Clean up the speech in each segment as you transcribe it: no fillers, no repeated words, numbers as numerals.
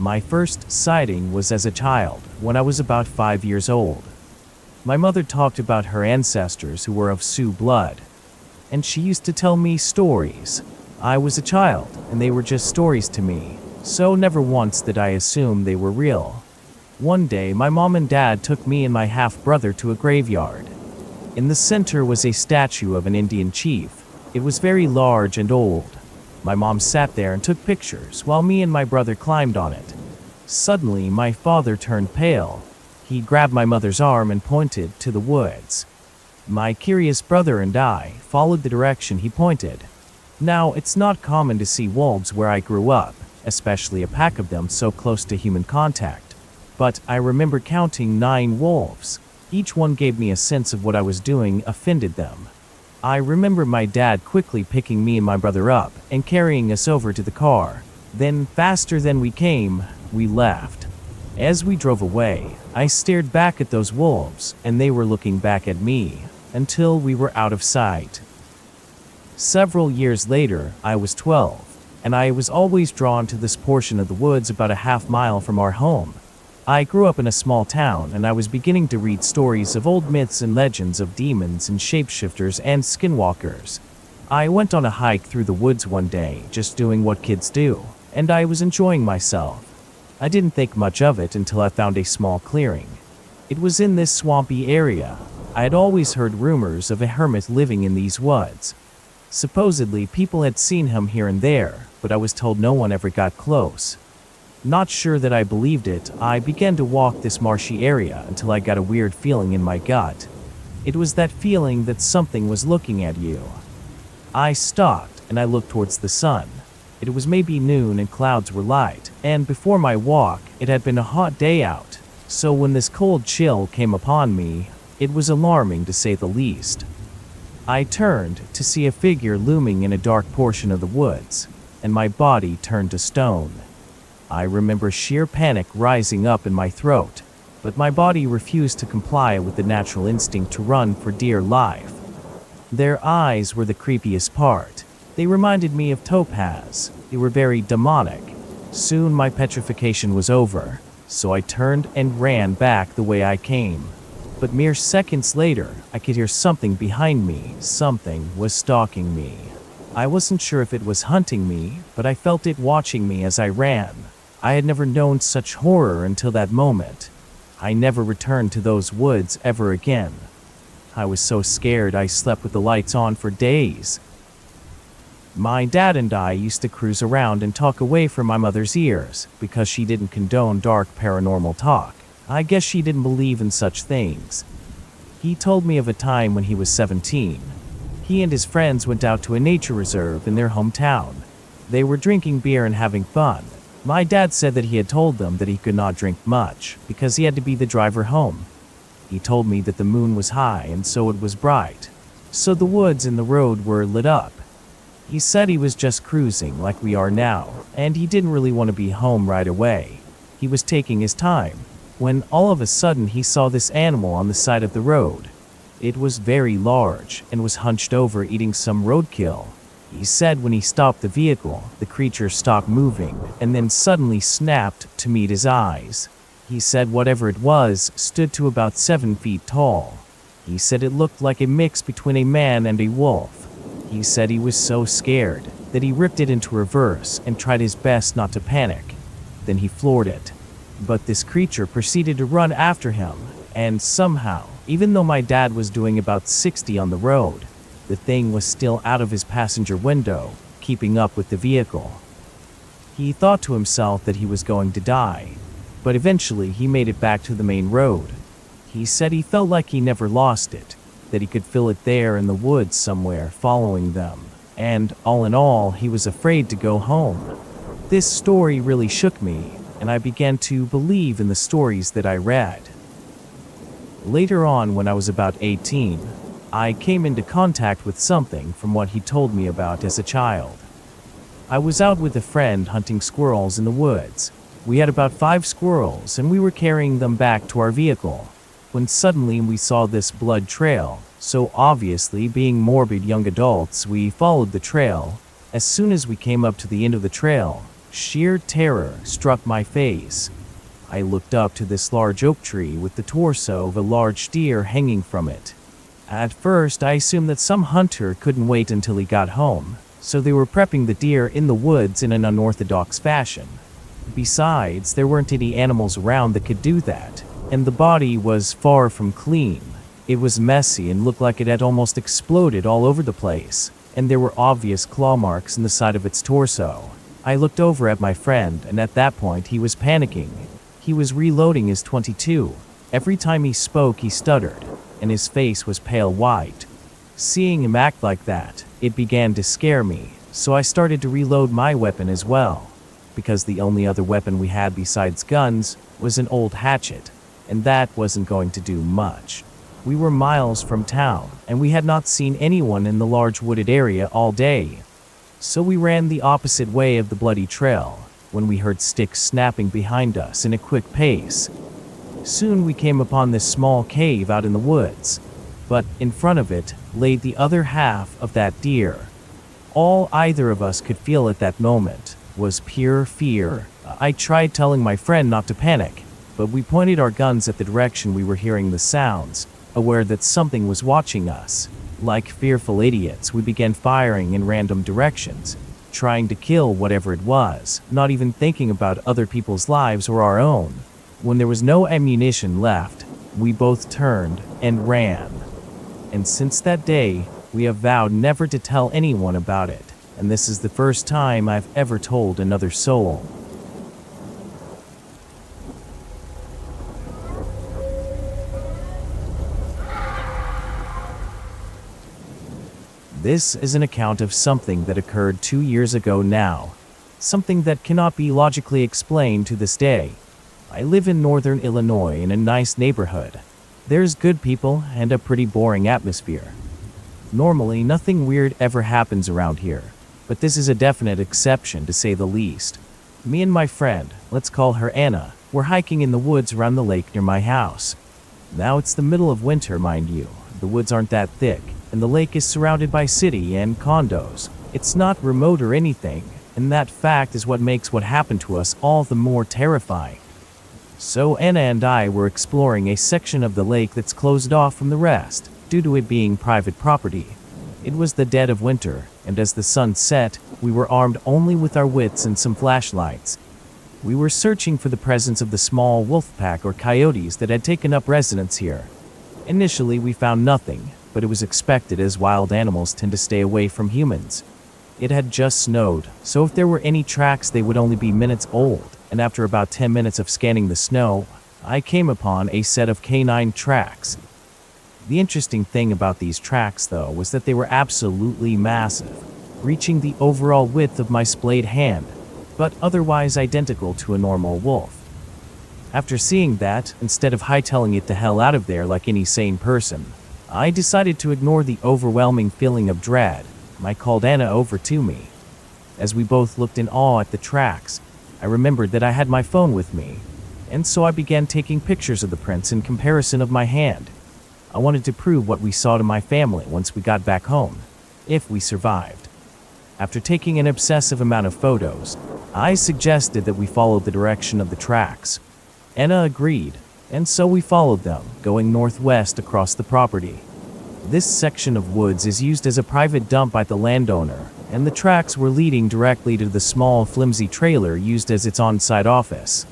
My first sighting was as a child, when I was about 5 years old. My mother talked about her ancestors who were of Sioux blood, and she used to tell me stories. I was a child, and they were just stories to me, so never once did I assume they were real. One day, my mom and dad took me and my half-brother to a graveyard. In the center was a statue of an Indian chief. It was very large and old. My mom sat there and took pictures, while me and my brother climbed on it. Suddenly, my father turned pale. He grabbed my mother's arm and pointed to the woods. My curious brother and I followed the direction he pointed. Now, it's not common to see wolves where I grew up, especially a pack of them so close to human contact. But I remember counting 9 wolves. Each one gave me a sense of what I was doing offended them. I remember my dad quickly picking me and my brother up and carrying us over to the car. Then, faster than we came, we left. As we drove away, I stared back at those wolves, and they were looking back at me, until we were out of sight. Several years later, I was 12, and I was always drawn to this portion of the woods about a half-mile from our home. I grew up in a small town, and I was beginning to read stories of old myths and legends of demons and shapeshifters and skinwalkers. I went on a hike through the woods one day, just doing what kids do, and I was enjoying myself. I didn't think much of it until I found a small clearing. It was in this swampy area. I had always heard rumors of a hermit living in these woods. Supposedly, people had seen him here and there, but I was told no one ever got close. Not sure that I believed it, I began to walk this marshy area until I got a weird feeling in my gut. It was that feeling that something was looking at you. I stopped and I looked towards the sun. It was maybe noon and clouds were light, and before my walk, it had been a hot day out. So when this cold chill came upon me, it was alarming to say the least. I turned to see a figure looming in a dark portion of the woods, and my body turned to stone. I remember sheer panic rising up in my throat, but my body refused to comply with the natural instinct to run for dear life. Their eyes were the creepiest part. They reminded me of Topaz. They were very demonic. Soon my petrification was over, so I turned and ran back the way I came. But mere seconds later, I could hear something behind me. Something was stalking me. I wasn't sure if it was hunting me, but I felt it watching me as I ran. I had never known such horror until that moment. I never returned to those woods ever again. I was so scared I slept with the lights on for days. My dad and I used to cruise around and talk away from my mother's ears because she didn't condone dark paranormal talk. I guess she didn't believe in such things. He told me of a time when he was 17. He and his friends went out to a nature reserve in their hometown. They were drinking beer and having fun. My dad said that he had told them that he could not drink much because he had to be the driver home. He told me that the moon was high and so it was bright. So the woods and the road were lit up. He said he was just cruising like we are now, and he didn't really want to be home right away. He was taking his time, when all of a sudden he saw this animal on the side of the road. It was very large and was hunched over eating some roadkill. He said when he stopped the vehicle, the creature stopped moving and then suddenly snapped to meet his eyes. He said whatever it was stood to about 7 feet tall. He said it looked like a mix between a man and a wolf. He said he was so scared that he ripped it into reverse and tried his best not to panic. Then he floored it. But this creature proceeded to run after him, and somehow, even though my dad was doing about 60 on the road, the thing was still out of his passenger window, keeping up with the vehicle. He thought to himself that he was going to die, but eventually he made it back to the main road. He said he felt like he never lost it, that he could feel it there in the woods somewhere following them, and all in all, he was afraid to go home. This story really shook me, and I began to believe in the stories that I read. Later on, when I was about 18, I came into contact with something from what he told me about as a child. I was out with a friend hunting squirrels in the woods. We had about 5 squirrels and we were carrying them back to our vehicle, when suddenly we saw this blood trail. So obviously, being morbid young adults, we followed the trail. As soon as we came up to the end of the trail, Sheer terror struck my face. I looked up to this large oak tree with the torso of a large deer hanging from it. At first, I assumed that some hunter couldn't wait until he got home, so they were prepping the deer in the woods in an unorthodox fashion. Besides, there weren't any animals around that could do that, and the body was far from clean. It was messy and looked like it had almost exploded all over the place, and there were obvious claw marks in the side of its torso. I looked over at my friend, and at that point he was panicking. He was reloading his .22. Every time he spoke, he stuttered, and his face was pale white. Seeing him act like that, it began to scare me, so I started to reload my weapon as well, because the only other weapon we had besides guns was an old hatchet, and that wasn't going to do much. We were miles from town, and we had not seen anyone in the large wooded area all day. So we ran the opposite way of the bloody trail, when we heard sticks snapping behind us in a quick pace. Soon we came upon this small cave out in the woods, but in front of it lay the other half of that deer. All either of us could feel at that moment was pure fear. I tried telling my friend not to panic, but we pointed our guns at the direction we were hearing the sounds, aware that something was watching us. Like fearful idiots, we began firing in random directions, trying to kill whatever it was, not even thinking about other people's lives or our own. When there was no ammunition left, we both turned and ran. And since that day, we have vowed never to tell anyone about it, and this is the first time I've ever told another soul. This is an account of something that occurred 2 years ago now, something that cannot be logically explained to this day. I live in northern Illinois in a nice neighborhood. There's good people and a pretty boring atmosphere. Normally, nothing weird ever happens around here, but this is a definite exception to say the least. Me and my friend, let's call her Anna, were hiking in the woods around the lake near my house. Now it's the middle of winter, mind you. The woods aren't that thick, and the lake is surrounded by city and condos. It's not remote or anything, and that fact is what makes what happened to us all the more terrifying. So Anna and I were exploring a section of the lake that's closed off from the rest, due to it being private property. It was the dead of winter, and as the sun set, we were armed only with our wits and some flashlights. We were searching for the presence of the small wolf pack or coyotes that had taken up residence here. Initially, we found nothing, but it was expected as wild animals tend to stay away from humans. It had just snowed, so if there were any tracks they would only be minutes old, and after about 10 minutes of scanning the snow, I came upon a set of canine tracks. The interesting thing about these tracks, though, was that they were absolutely massive, reaching the overall width of my splayed hand, but otherwise identical to a normal wolf. After seeing that, instead of hightailing it the hell out of there like any sane person, I decided to ignore the overwhelming feeling of dread. I called Anna over to me. As we both looked in awe at the tracks, I remembered that I had my phone with me, and so I began taking pictures of the prints in comparison of my hand. I wanted to prove what we saw to my family once we got back home, if we survived. After taking an obsessive amount of photos, I suggested that we follow the direction of the tracks. Anna agreed, and so we followed them, going northwest across the property. This section of woods is used as a private dump by the landowner, and the tracks were leading directly to the small, flimsy trailer used as its on-site office.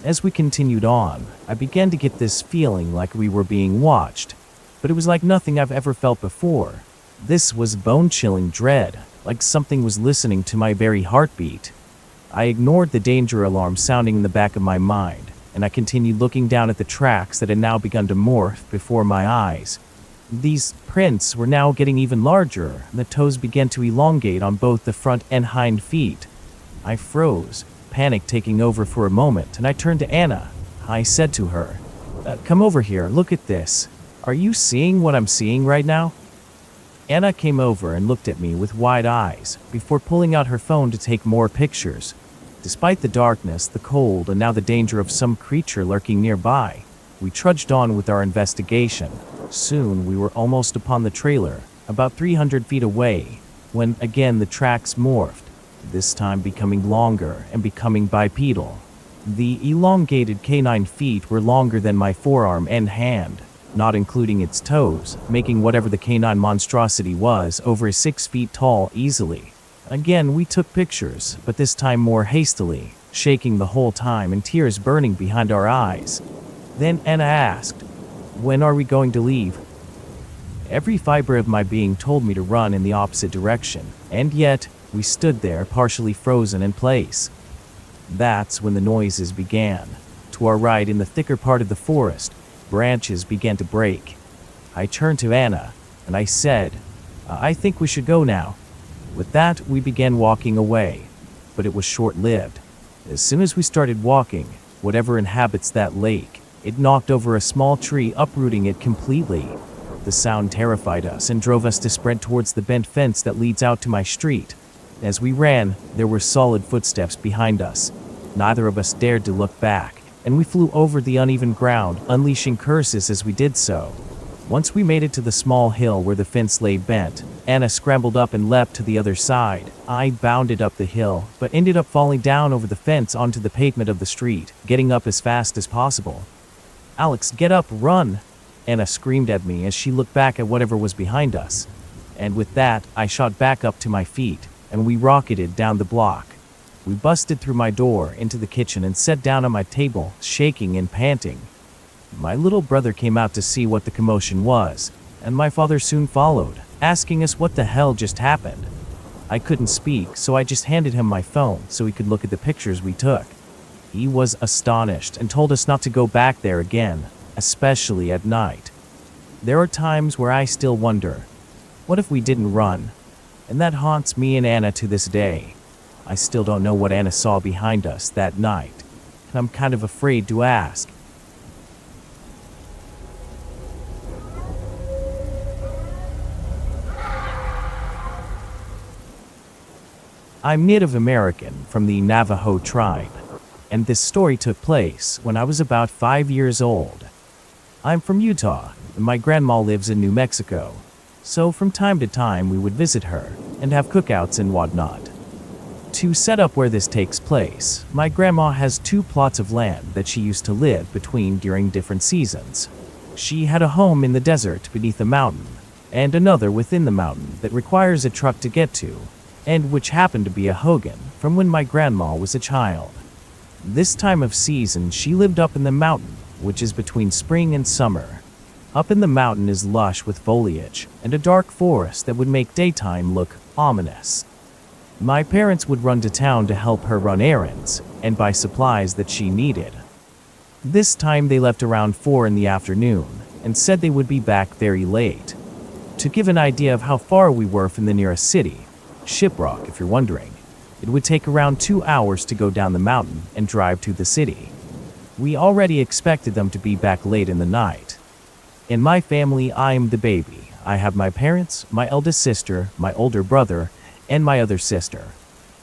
As we continued on, I began to get this feeling like we were being watched, but it was like nothing I've ever felt before. This was bone-chilling dread, like something was listening to my very heartbeat. I ignored the danger alarm sounding in the back of my mind, and I continued looking down at the tracks that had now begun to morph before my eyes. These prints were now getting even larger, and the toes began to elongate on both the front and hind feet. I froze, panic taking over for a moment, and I turned to Anna. I said to her, "Come over here, look at this. Are you seeing what I'm seeing right now?" Anna came over and looked at me with wide eyes, before pulling out her phone to take more pictures. Despite the darkness, the cold, and now the danger of some creature lurking nearby, we trudged on with our investigation. Soon we were almost upon the trailer, about 300 feet away, when again the tracks morphed. this time becoming longer and becoming bipedal. The elongated canine feet were longer than my forearm and hand, not including its toes, making whatever the canine monstrosity was over 6 feet tall easily. Again, we took pictures, but this time more hastily, shaking the whole time and tears burning behind our eyes. Then Anna asked, "When are we going to leave?" Every fiber of my being told me to run in the opposite direction, and yet, we stood there partially frozen in place. That's when the noises began. To our right, in the thicker part of the forest, branches began to break. I turned to Anna, and I said, "I think we should go now." With that, we began walking away, but it was short-lived. As soon as we started walking, whatever inhabits that lake, it knocked over a small tree, uprooting it completely. The sound terrified us and drove us to sprint towards the bent fence that leads out to my street. As we ran, there were solid footsteps behind us. Neither of us dared to look back, and we flew over the uneven ground, unleashing curses as we did so. Once we made it to the small hill where the fence lay bent, Anna scrambled up and leapt to the other side. I bounded up the hill, but ended up falling down over the fence onto the pavement of the street, getting up as fast as possible. "Alex, get up, run!" Anna screamed at me as she looked back at whatever was behind us. And with that, I shot back up to my feet, and we rocketed down the block. We busted through my door into the kitchen and sat down on my table, shaking and panting. My little brother came out to see what the commotion was, and my father soon followed, asking us what the hell just happened. I couldn't speak, so I just handed him my phone so he could look at the pictures we took. He was astonished and told us not to go back there again, especially at night. There are times where I still wonder, what if we didn't run? And that haunts me and Anna to this day. I still don't know what Anna saw behind us that night, and I'm kind of afraid to ask. I'm Native American from the Navajo tribe, and this story took place when I was about 5 years old. I'm from Utah, and my grandma lives in New Mexico, so from time to time we would visit her and have cookouts and whatnot. To set up where this takes place, my grandma has 2 plots of land that she used to live between during different seasons. She had a home in the desert beneath a mountain, and another within the mountain that requires a truck to get to, and which happened to be a hogan from when my grandma was a child. This time of season, she lived up in the mountain, which is between spring and summer. Up in the mountain is lush with foliage and a dark forest that would make daytime look ominous. My parents would run to town to help her run errands and buy supplies that she needed. This time they left around 4 in the afternoon and said they would be back very late. To give an idea of how far we were from the nearest city, Shiprock, if you're wondering, it would take around 2 hours to go down the mountain and drive to the city. We already expected them to be back late in the night. In my family, I'm the baby. I have my parents, my eldest sister, my older brother, and my other sister.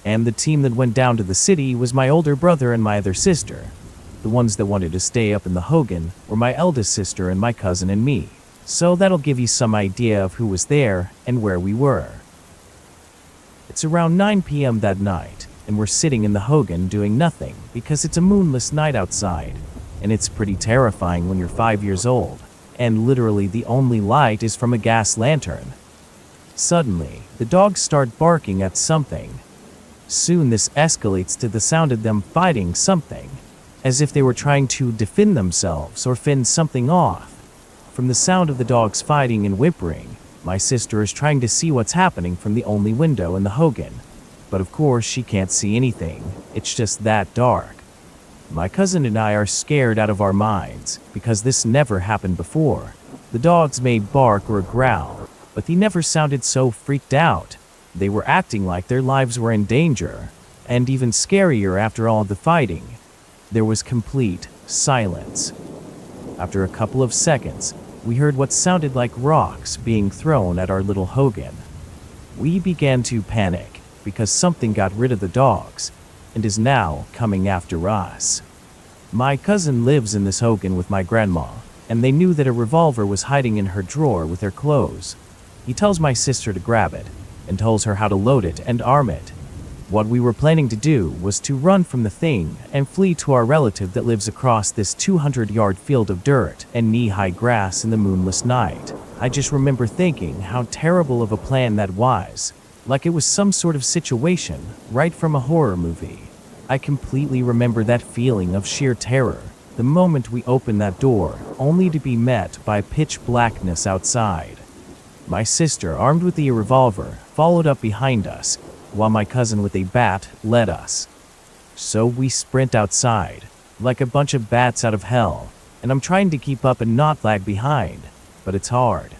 And the team that went down to the city was my older brother and my other sister. The ones that wanted to stay up in the hogan were my eldest sister and my cousin and me. So that'll give you some idea of who was there and where we were. It's around 9 p.m. that night, and we're sitting in the hogan doing nothing because it's a moonless night outside, and it's pretty terrifying when you're 5 years old, and literally the only light is from a gas lantern. Suddenly, the dogs start barking at something. Soon this escalates to the sound of them fighting something, as if they were trying to defend themselves or fend something off. From the sound of the dogs fighting and whimpering, my sister is trying to see what's happening from the only window in the hogan, but of course she can't see anything. It's just that dark. My cousin and I are scared out of our minds because this never happened before. The dogs may bark or growl, but they never sounded so freaked out. They were acting like their lives were in danger, and even scarier after all the fighting. There was complete silence. After a couple of seconds, we heard what sounded like rocks being thrown at our little hogan. We began to panic because something got rid of the dogs and is now coming after us. My cousin lives in this hogan with my grandma, and they knew that a revolver was hiding in her drawer with her clothes. He tells my sister to grab it and tells her how to load it and arm it. What we were planning to do was to run from the thing and flee to our relative that lives across this 200-yard field of dirt and knee-high grass in the moonless night. I just remember thinking how terrible of a plan that was, like it was some sort of situation right from a horror movie. I completely remember that feeling of sheer terror the moment we opened that door, only to be met by pitch blackness outside. My sister, armed with a revolver, followed up behind us, while my cousin with a bat led us. So we sprint outside, like a bunch of bats out of hell, and I'm trying to keep up and not lag behind, but it's hard.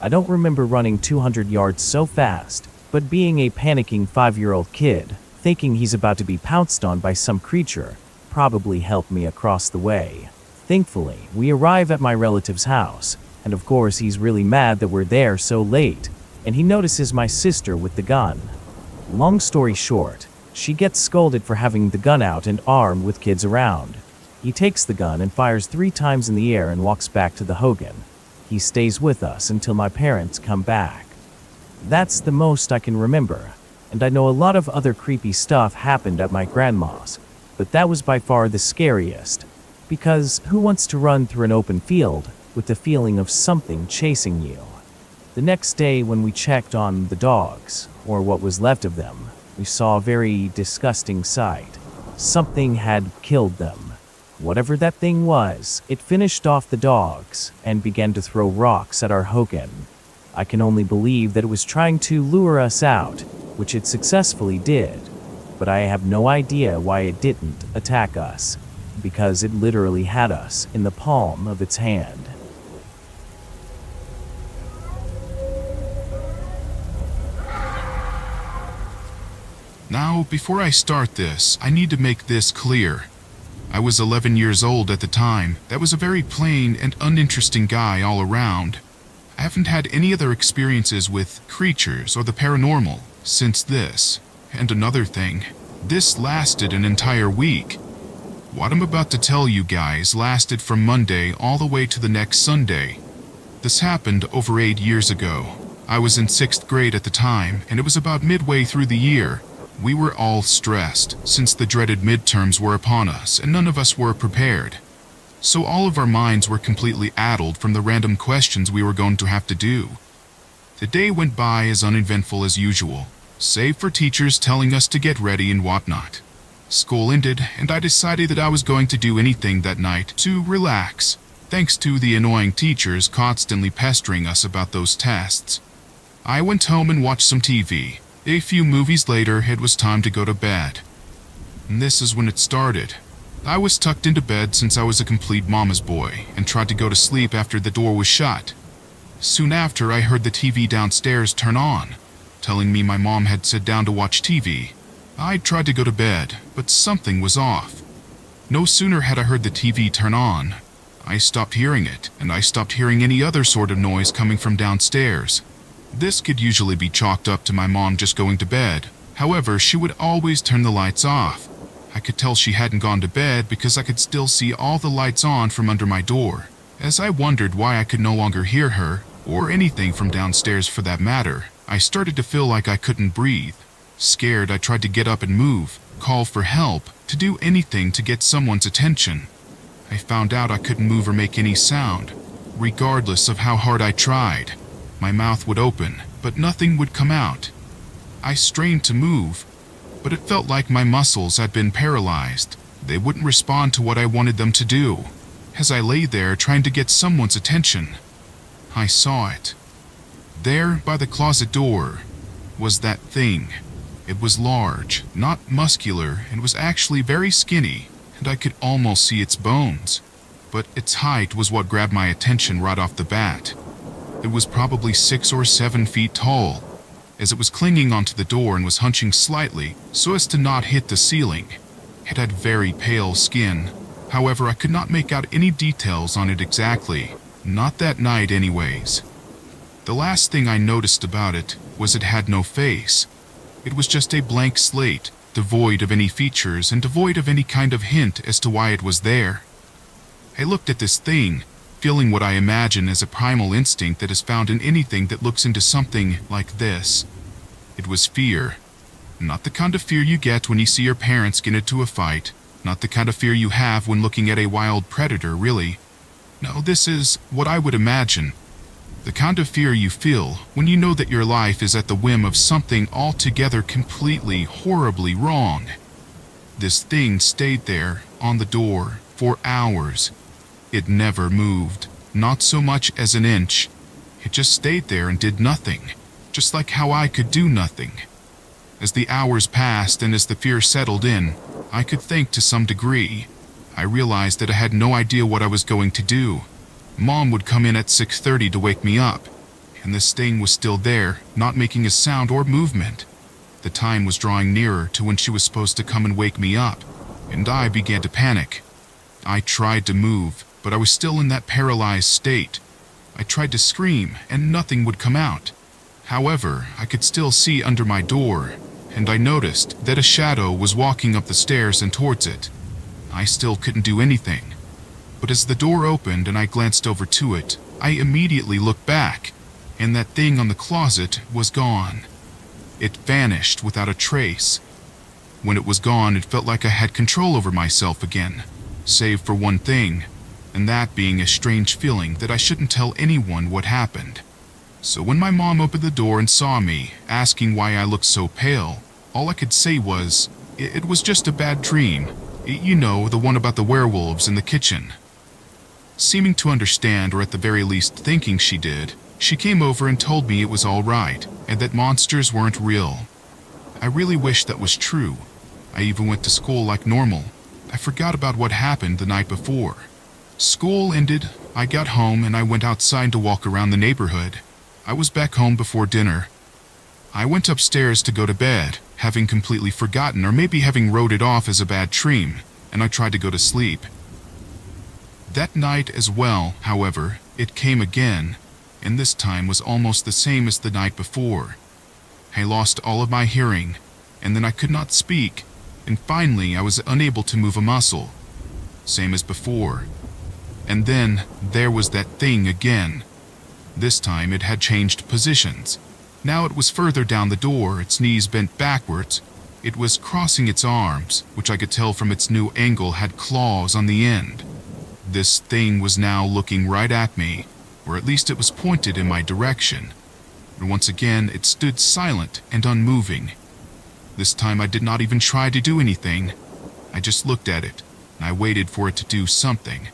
I don't remember running 200 yards so fast, but being a panicking 5-year-old kid, thinking he's about to be pounced on by some creature, probably helped me across the way. Thankfully, we arrive at my relative's house, and of course he's really mad that we're there so late, and he notices my sister with the gun. Long story short, she gets scolded for having the gun out and armed with kids around. He takes the gun and fires 3 times in the air and walks back to the Hogan. He stays with us until my parents come back. That's the most I can remember, and I know a lot of other creepy stuff happened at my grandma's, but that was by far the scariest, because who wants to run through an open field with the feeling of something chasing you? The next day when we checked on the dogs, or what was left of them, we saw a very disgusting sight. Something had killed them. Whatever that thing was, it finished off the dogs and began to throw rocks at our Hogan. I can only believe that it was trying to lure us out, which it successfully did, but I have no idea why it didn't attack us, because it literally had us in the palm of its hand. Now, before I start this, I need to make this clear. I was 11 years old at the time. That was a very plain and uninteresting guy all around. I haven't had any other experiences with creatures or the paranormal since this. And another thing, this lasted an entire week. What I'm about to tell you guys lasted from Monday all the way to the next Sunday. This happened over 8 years ago. I was in 6th grade at the time, and it was about midway through the year. We were all stressed, since the dreaded midterms were upon us and none of us were prepared. So all of our minds were completely addled from the random questions we were going to have to do. The day went by as uneventful as usual, save for teachers telling us to get ready and whatnot. School ended, and I decided that I was going to do anything that night to relax, thanks to the annoying teachers constantly pestering us about those tests. I went home and watched some TV. A few movies later, it was time to go to bed. And this is when it started. I was tucked into bed since I was a complete mama's boy, and tried to go to sleep after the door was shut. Soon after, I heard the TV downstairs turn on, telling me my mom had sat down to watch TV. I tried to go to bed, but something was off. No sooner had I heard the TV turn on, I stopped hearing it, and I stopped hearing any other sort of noise coming from downstairs. This could usually be chalked up to my mom just going to bed. However, she would always turn the lights off. I could tell she hadn't gone to bed because I could still see all the lights on from under my door. As I wondered why I could no longer hear her, or anything from downstairs for that matter, I started to feel like I couldn't breathe. Scared, I tried to get up and move, call for help, to do anything to get someone's attention. I found out I couldn't move or make any sound, regardless of how hard I tried. My mouth would open, but nothing would come out. I strained to move, but it felt like my muscles had been paralyzed. They wouldn't respond to what I wanted them to do. As I lay there trying to get someone's attention, I saw it. There, by the closet door, was that thing. It was large, not muscular, and was actually very skinny, and I could almost see its bones. But its height was what grabbed my attention right off the bat. It was probably 6 or 7 feet tall, as it was clinging onto the door and was hunching slightly so as to not hit the ceiling. It had very pale skin. However, I could not make out any details on it exactly. Not that night anyways. The last thing I noticed about it was it had no face. It was just a blank slate, devoid of any features and devoid of any kind of hint as to why it was there. I looked at this thing, feeling what I imagine as a primal instinct that is found in anything that looks into something like this. It was fear. Not the kind of fear you get when you see your parents get into a fight. Not the kind of fear you have when looking at a wild predator, really. No, this is what I would imagine. The kind of fear you feel when you know that your life is at the whim of something altogether completely, horribly wrong. This thing stayed there, on the door, for hours. It never moved, not so much as an inch. It just stayed there and did nothing, just like how I could do nothing. As the hours passed and as the fear settled in, I could think to some degree. I realized that I had no idea what I was going to do. Mom would come in at 6:30 to wake me up, and this thing was still there, not making a sound or movement. The time was drawing nearer to when she was supposed to come and wake me up, and I began to panic. I tried to move, but I was still in that paralyzed state. I tried to scream, and nothing would come out. However, I could still see under my door, and I noticed that a shadow was walking up the stairs and towards it. I still couldn't do anything. But as the door opened and I glanced over to it, I immediately looked back, and that thing on the closet was gone. It vanished without a trace. When it was gone, it felt like I had control over myself again, save for one thing, and that being a strange feeling that I shouldn't tell anyone what happened. So when my mom opened the door and saw me, asking why I looked so pale, all I could say was, it was just a bad dream. You know, the one about the werewolves in the kitchen. Seeming to understand, or at the very least thinking she did, she came over and told me it was all right, and that monsters weren't real. I really wish that was true. I even went to school like normal. I forgot about what happened the night before. School ended, I got home, and I went outside to walk around the neighborhood. I was back home before dinner. I went upstairs to go to bed, having completely forgotten or maybe having wrote it off as a bad dream, and I tried to go to sleep. That night as well, however, it came again, and this time was almost the same as the night before. I lost all of my hearing, and then I could not speak, and finally I was unable to move a muscle. Same as before. And then there was that thing again. This time it had changed positions. Now it was further down the door, its knees bent backwards. It was crossing its arms, which I could tell from its new angle had claws on the end. This thing was now looking right at me, or at least it was pointed in my direction. And once again it stood silent and unmoving. This time I did not even try to do anything. I just looked at it, and I waited for it to do something.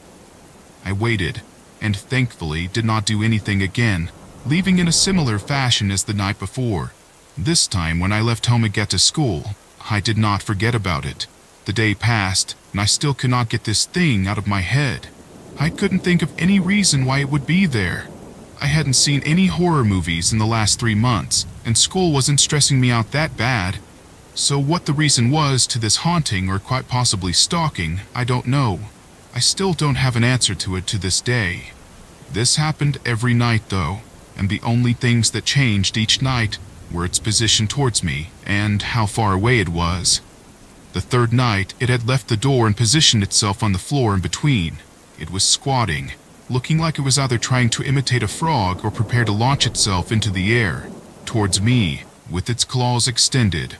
I waited, and thankfully did not do anything again, leaving in a similar fashion as the night before. This time when I left home and got to school, I did not forget about it. The day passed, and I still could not get this thing out of my head. I couldn't think of any reason why it would be there. I hadn't seen any horror movies in the last 3 months, and school wasn't stressing me out that bad. So what the reason was to this haunting or quite possibly stalking, I don't know. I still don't have an answer to it to this day. This happened every night though, and the only things that changed each night were its position towards me and how far away it was. The third night, it had left the door and positioned itself on the floor in between. It was squatting, looking like it was either trying to imitate a frog or prepare to launch itself into the air, towards me, with its claws extended.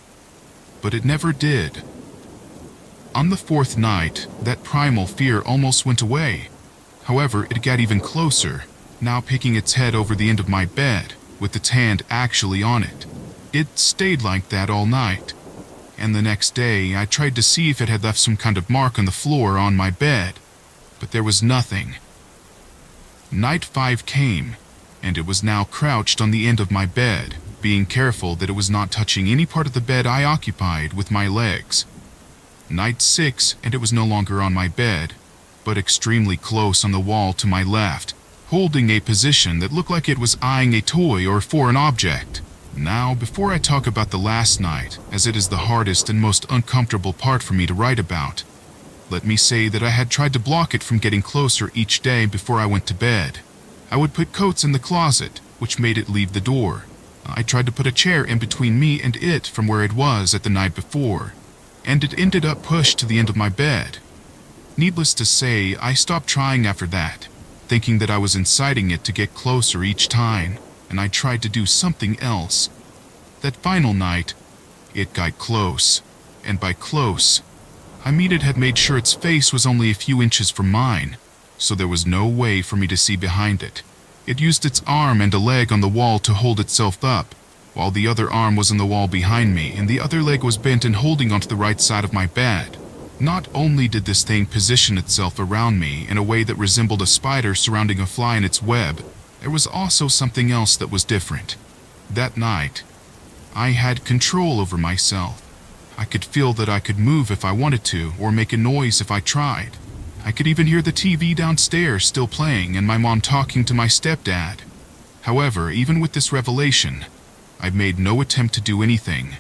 But it never did. On the fourth night, that primal fear almost went away. However, it got even closer, now peeking its head over the end of my bed, with its hand actually on it. It stayed like that all night. And the next day, I tried to see if it had left some kind of mark on the floor on my bed, but there was nothing. Night 5 came, and it was now crouched on the end of my bed, being careful that it was not touching any part of the bed I occupied with my legs. Night 6, and it was no longer on my bed, but extremely close on the wall to my left, holding a position that looked like it was eyeing a toy or foreign object. Now, before I talk about the last night, as it is the hardest and most uncomfortable part for me to write about, let me say that I had tried to block it from getting closer each day before I went to bed. I would put coats in the closet, which made it leave the door. I tried to put a chair in between me and it from where it was at the night before, and it ended up pushed to the end of my bed. Needless to say, I stopped trying after that, thinking that I was inciting it to get closer each time, and I tried to do something else. That final night, It got close, and by close, I mean it had made sure its face was only a few inches from mine, so there was no way for me to see behind it. It used its arm and a leg on the wall to hold itself up, while the other arm was in the wall behind me and the other leg was bent and holding onto the right side of my bed. Not only did this thing position itself around me in a way that resembled a spider surrounding a fly in its web, there was also something else that was different. That night, I had control over myself. I could feel that I could move if I wanted to, or make a noise if I tried. I could even hear the TV downstairs still playing and my mom talking to my stepdad. However, even with this revelation, I made no attempt to do anything.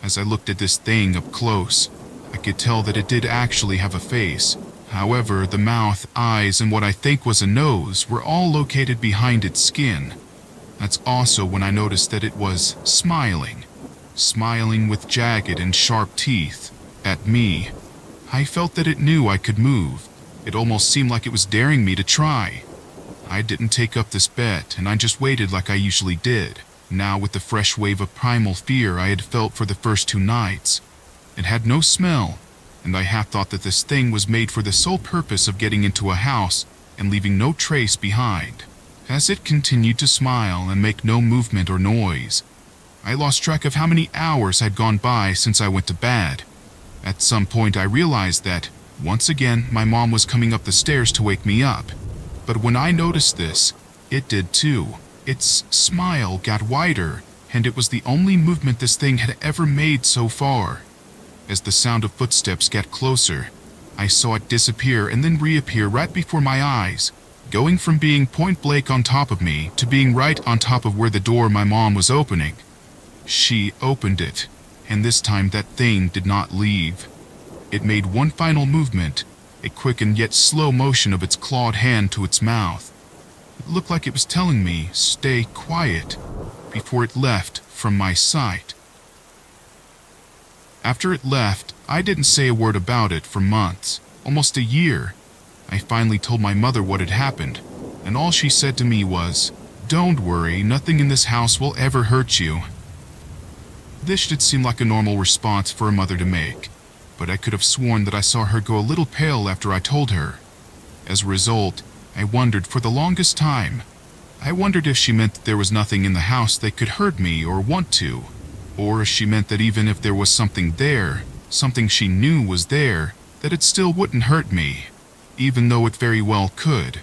As I looked at this thing up close, I could tell that it did actually have a face. However, the mouth, eyes, and what I think was a nose were all located behind its skin. That's also when I noticed that it was smiling. Smiling with jagged and sharp teeth at me. I felt that it knew I could move. It almost seemed like it was daring me to try. I didn't take up this bet, and I just waited like I usually did, now with the fresh wave of primal fear I had felt for the first 2 nights. It had no smell, and I half thought that this thing was made for the sole purpose of getting into a house and leaving no trace behind. As it continued to smile and make no movement or noise, I lost track of how many hours had gone by since I went to bed. At some point I realized that, once again, my mom was coming up the stairs to wake me up. But when I noticed this, it did too. Its smile got wider, and it was the only movement this thing had ever made so far. As the sound of footsteps got closer, I saw it disappear and then reappear right before my eyes, going from being point blank on top of me to being right on top of where the door my mom was opening. She opened it, and this time that thing did not leave. It made one final movement, a quick and yet slow motion of its clawed hand to its mouth. It looked like it was telling me, "Stay quiet," before it left from my sight. After it left, I didn't say a word about it for months, almost a year. I finally told my mother what had happened, and all she said to me was, "Don't worry, nothing in this house will ever hurt you." This should seem like a normal response for a mother to make, but I could have sworn that I saw her go a little pale after I told her. As a result, I wondered for the longest time. I wondered if she meant that there was nothing in the house that could hurt me or want to, or if she meant that even if there was something there, something she knew was there, that it still wouldn't hurt me, even though it very well could.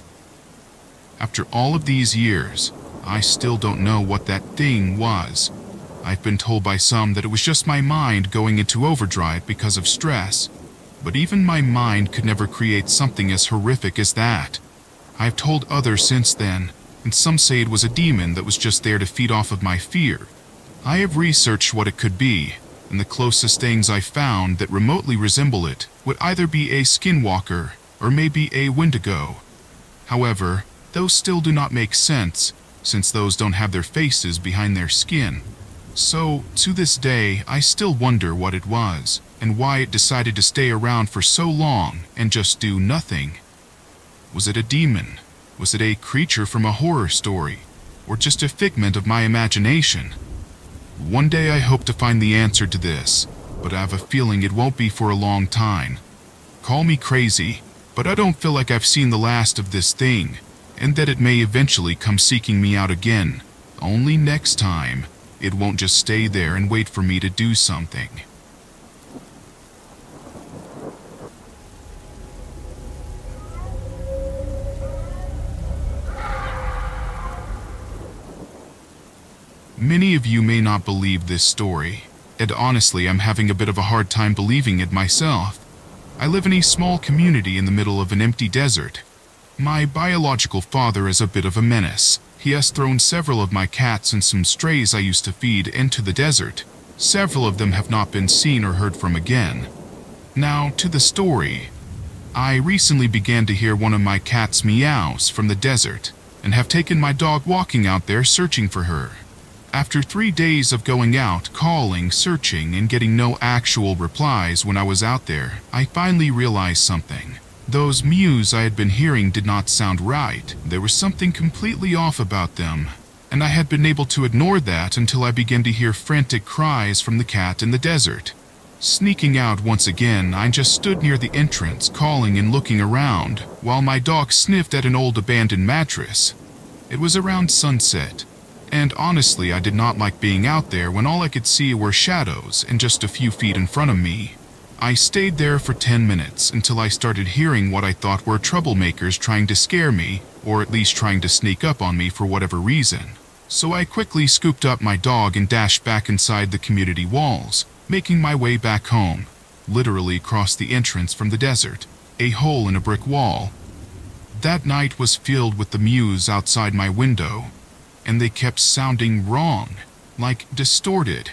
After all of these years, I still don't know what that thing was. I've been told by some that it was just my mind going into overdrive because of stress, but even my mind could never create something as horrific as that. I've told others since then, and some say it was a demon that was just there to feed off of my fear. I have researched what it could be, and the closest things I found that remotely resemble it would either be a skinwalker or maybe a wendigo. However, those still do not make sense, since those don't have their faces behind their skin. So, to this day, I still wonder what it was, and why it decided to stay around for so long and just do nothing. Was it a demon? Was it a creature from a horror story? Or just a figment of my imagination? One day I hope to find the answer to this, but I have a feeling it won't be for a long time. Call me crazy, but I don't feel like I've seen the last of this thing, and that it may eventually come seeking me out again. Only next time, it won't just stay there and wait for me to do something. Many of you may not believe this story, and honestly I'm having a bit of a hard time believing it myself. I live in a small community in the middle of an empty desert. My biological father is a bit of a menace. He has thrown several of my cats and some strays I used to feed into the desert. Several of them have not been seen or heard from again. Now, to the story. I recently began to hear one of my cats' meows from the desert, and have taken my dog walking out there searching for her. After 3 days of going out, calling, searching, and getting no actual replies when I was out there, I finally realized something. Those mews I had been hearing did not sound right. There was something completely off about them. and I had been able to ignore that until I began to hear frantic cries from the cat in the desert. Sneaking out once again, I just stood near the entrance, calling and looking around, while my dog sniffed at an old abandoned mattress. It was around sunset, and honestly I did not like being out there when all I could see were shadows and just a few feet in front of me. I stayed there for 10 minutes until I started hearing what I thought were troublemakers trying to scare me, or at least trying to sneak up on me for whatever reason. So I quickly scooped up my dog and dashed back inside the community walls, making my way back home, literally across the entrance from the desert, a hole in a brick wall. That night was filled with the mews outside my window, and they kept sounding wrong, like distorted.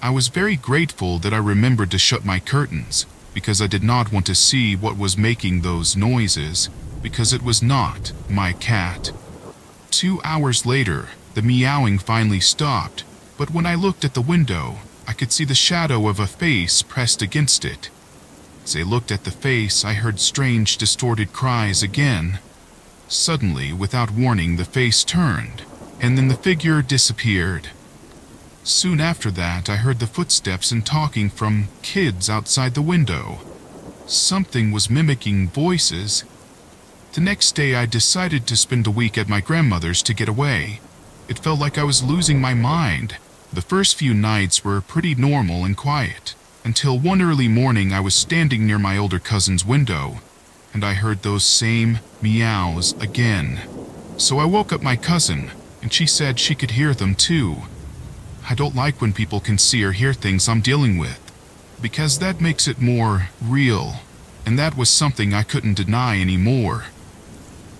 I was very grateful that I remembered to shut my curtains, because I did not want to see what was making those noises, because it was not my cat. 2 hours later, the meowing finally stopped, but when I looked at the window, I could see the shadow of a face pressed against it. As I looked at the face, I heard strange, distorted cries again. Suddenly, without warning, the face turned, and then the figure disappeared. Soon after that, I heard the footsteps and talking from kids outside the window. Something was mimicking voices. The next day, I decided to spend a week at my grandmother's to get away. It felt like I was losing my mind. The first few nights were pretty normal and quiet, until one early morning I was standing near my older cousin's window, and I heard those same meows again. So I woke up my cousin, and she said she could hear them too. I don't like when people can see or hear things I'm dealing with, because that makes it more real, and that was something I couldn't deny anymore.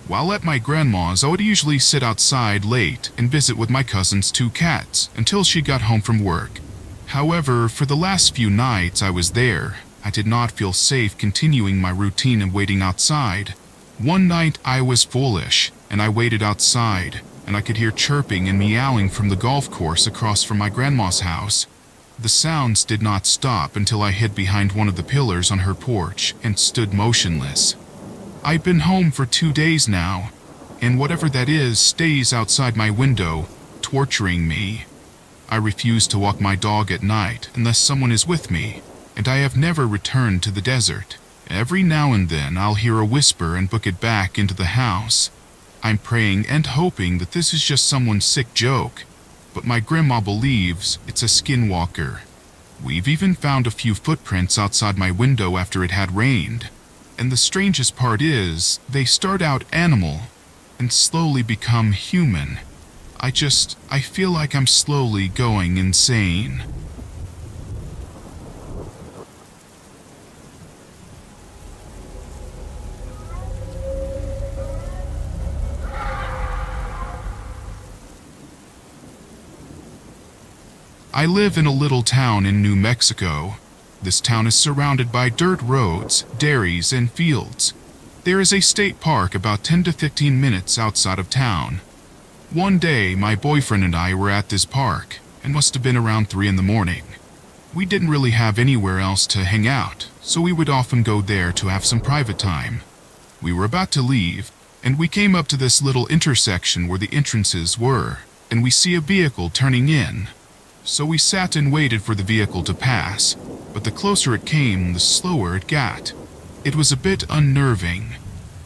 While at my grandma's, I would usually sit outside late and visit with my cousin's 2 cats until she got home from work. However, for the last few nights I was there, I did not feel safe continuing my routine and waiting outside. One night I was foolish, and I waited outside, and I could hear chirping and meowing from the golf course across from my grandma's house. The sounds did not stop until I hid behind one of the pillars on her porch and stood motionless. I've been home for 2 days now, and whatever that is stays outside my window, torturing me. I refuse to walk my dog at night unless someone is with me, and I have never returned to the desert. Every now and then I'll hear a whisper and book it back into the house. I'm praying and hoping that this is just someone's sick joke, but my grandma believes it's a skinwalker. We've even found a few footprints outside my window after it had rained, and the strangest part is, they start out animal and slowly become human. I feel like I'm slowly going insane. I live in a little town in New Mexico. This town is surrounded by dirt roads, dairies, and fields. There is a state park about 10 to 15 minutes outside of town. One day, my boyfriend and I were at this park, and must have been around 3 in the morning. We didn't really have anywhere else to hang out, so we would often go there to have some private time. We were about to leave, and we came up to this little intersection where the entrances were, and we see a vehicle turning in. So we sat and waited for the vehicle to pass, but the closer it came, the slower it got. It was a bit unnerving.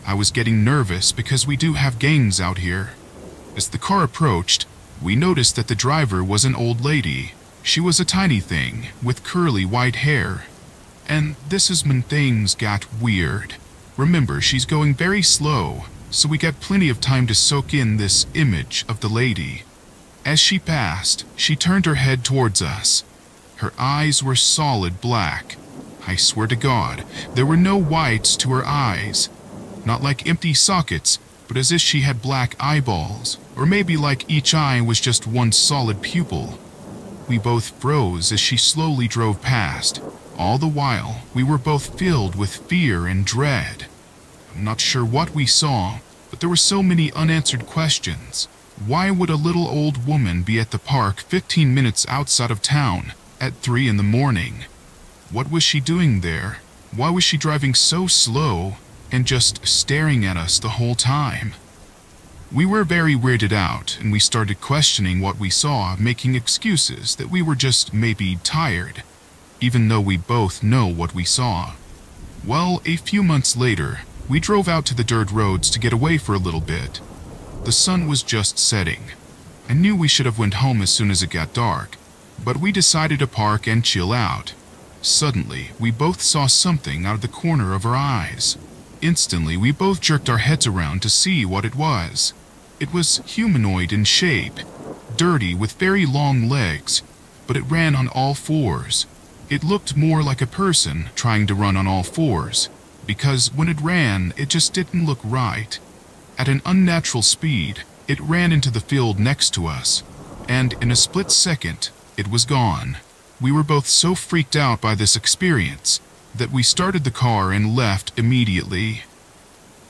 I was getting nervous because we do have gangs out here. As the car approached, we noticed that the driver was an old lady. She was a tiny thing, with curly white hair. And this is when things got weird. Remember, she's going very slow, so we got plenty of time to soak in this image of the lady. As she passed, she turned her head towards us. Her eyes were solid black. I swear to God, there were no whites to her eyes. Not like empty sockets, but as if she had black eyeballs, or maybe like each eye was just one solid pupil. We both froze as she slowly drove past. All the while, we were both filled with fear and dread. I'm not sure what we saw, but there were so many unanswered questions. Why would a little old woman be at the park 15 minutes outside of town at 3 in the morning? What was she doing there? Why was she driving so slow and just staring at us the whole time? We were very weirded out, and we started questioning what we saw, making excuses that we were just maybe tired, even though we both know what we saw. Well, a few months later, we drove out to the dirt roads to get away for a little bit. The sun was just setting. I knew we should have went home as soon as it got dark, but we decided to park and chill out. Suddenly, we both saw something out of the corner of our eyes. Instantly, we both jerked our heads around to see what it was. It was humanoid in shape, dirty with very long legs, but it ran on all fours. It looked more like a person trying to run on all fours, because when it ran, it just didn't look right. At an unnatural speed, it ran into the field next to us, and in a split second, it was gone. We were both so freaked out by this experience that we started the car and left immediately.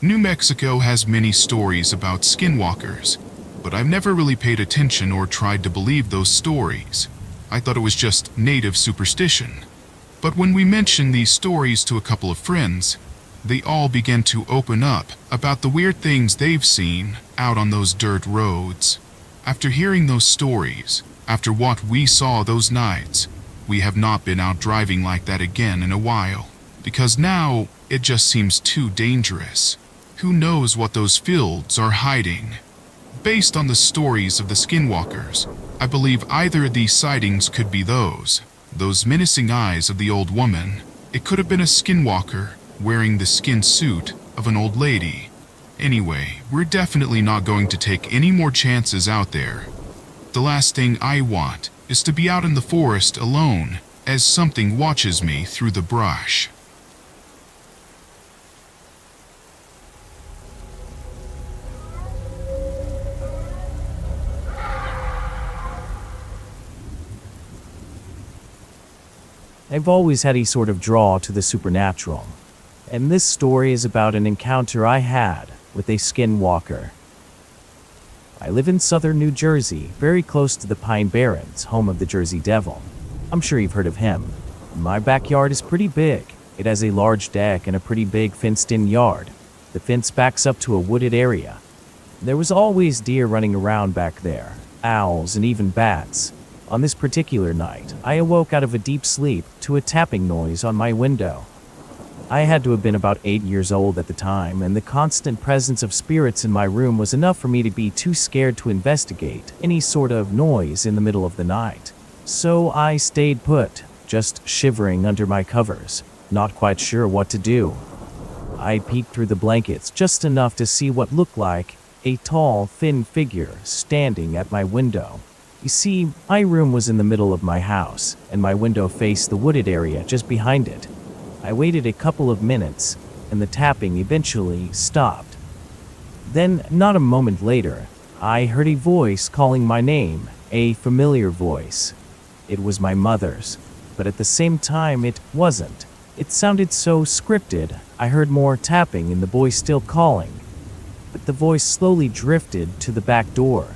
New Mexico has many stories about skinwalkers, but I've never really paid attention or tried to believe those stories. I thought it was just native superstition. But when we mentioned these stories to a couple of friends, they all began to open up about the weird things they've seen out on those dirt roads. After hearing those stories, after what we saw those nights, we have not been out driving like that again in a while, because now it just seems too dangerous. Who knows what those fields are hiding? Based on the stories of the skinwalkers, I believe either of these sightings could be those menacing eyes of the old woman. It could have been a skinwalker wearing the skin suit of an old lady. Anyway, we're definitely not going to take any more chances out there. The last thing I want is to be out in the forest alone as something watches me through the brush. I've always had a sort of draw to the supernatural, and this story is about an encounter I had with a skinwalker. I live in southern New Jersey, very close to the Pine Barrens, home of the Jersey Devil. I'm sure you've heard of him. My backyard is pretty big. It has a large deck and a pretty big fenced-in yard. The fence backs up to a wooded area. There was always deer running around back there, owls, and even bats. On this particular night, I awoke out of a deep sleep to a tapping noise on my window. I had to have been about 8 years old at the time, and the constant presence of spirits in my room was enough for me to be too scared to investigate any sort of noise in the middle of the night. So I stayed put, just shivering under my covers, not quite sure what to do. I peeked through the blankets just enough to see what looked like a tall, thin figure standing at my window. You see, my room was in the middle of my house, and my window faced the wooded area just behind it. I waited a couple of minutes, and the tapping eventually stopped. Then, not a moment later, I heard a voice calling my name, a familiar voice. It was my mother's, but at the same time it wasn't. It sounded so scripted. I heard more tapping and the voice still calling, but the voice slowly drifted to the back door.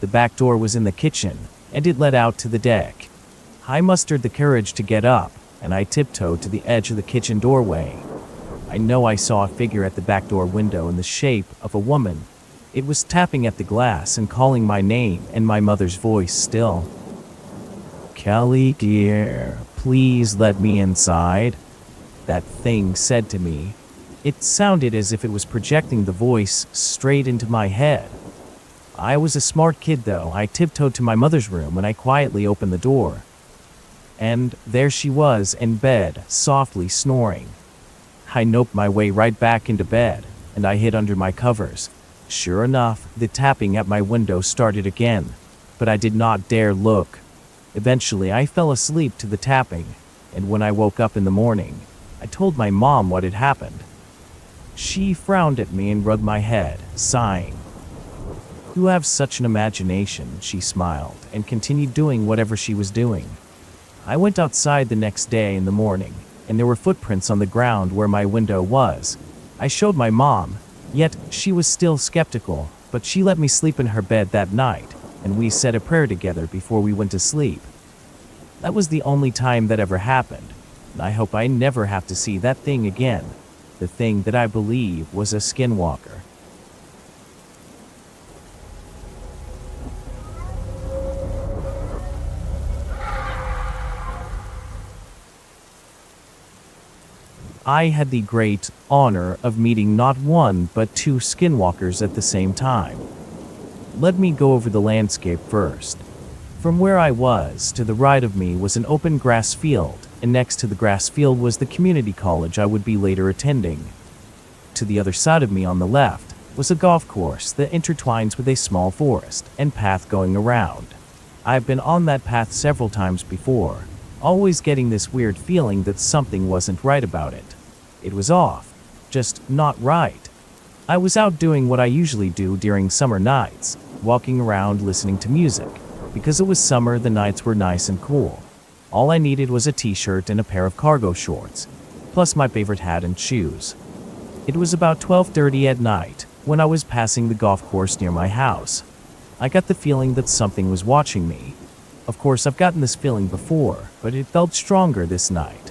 The back door was in the kitchen, and it led out to the deck. I mustered the courage to get up, and I tiptoed to the edge of the kitchen doorway. I know I saw a figure at the back door window in the shape of a woman. It was tapping at the glass and calling my name and my mother's voice still. "Kelly, dear, please let me inside," that thing said to me. It sounded as if it was projecting the voice straight into my head. I was a smart kid though. I tiptoed to my mother's room and I quietly opened the door. And there she was in bed, softly snoring. I noped my way right back into bed, and I hid under my covers. Sure enough, the tapping at my window started again, but I did not dare look. Eventually, I fell asleep to the tapping, and when I woke up in the morning, I told my mom what had happened. She frowned at me and rubbed my head, sighing. "You have such an imagination," she smiled, and continued doing whatever she was doing. I went outside the next day in the morning, and there were footprints on the ground where my window was. I showed my mom, yet she was still skeptical, but she let me sleep in her bed that night, and we said a prayer together before we went to sleep. That was the only time that ever happened, and I hope I never have to see that thing again, the thing that I believe was a skinwalker. I had the great honor of meeting not one but two skinwalkers at the same time. Let me go over the landscape first. From where I was, to the right of me was an open grass field, and next to the grass field was the community college I would be later attending. To the other side of me on the left was a golf course that intertwines with a small forest and path going around. I've been on that path several times before, always getting this weird feeling that something wasn't right about it. It was off, just not right. I was out doing what I usually do during summer nights, walking around listening to music. Because it was summer, the nights were nice and cool. All I needed was a t-shirt and a pair of cargo shorts, plus my favorite hat and shoes. It was about 12:30 at night when I was passing the golf course near my house. I got the feeling that something was watching me. Of course, I've gotten this feeling before, but it felt stronger this night.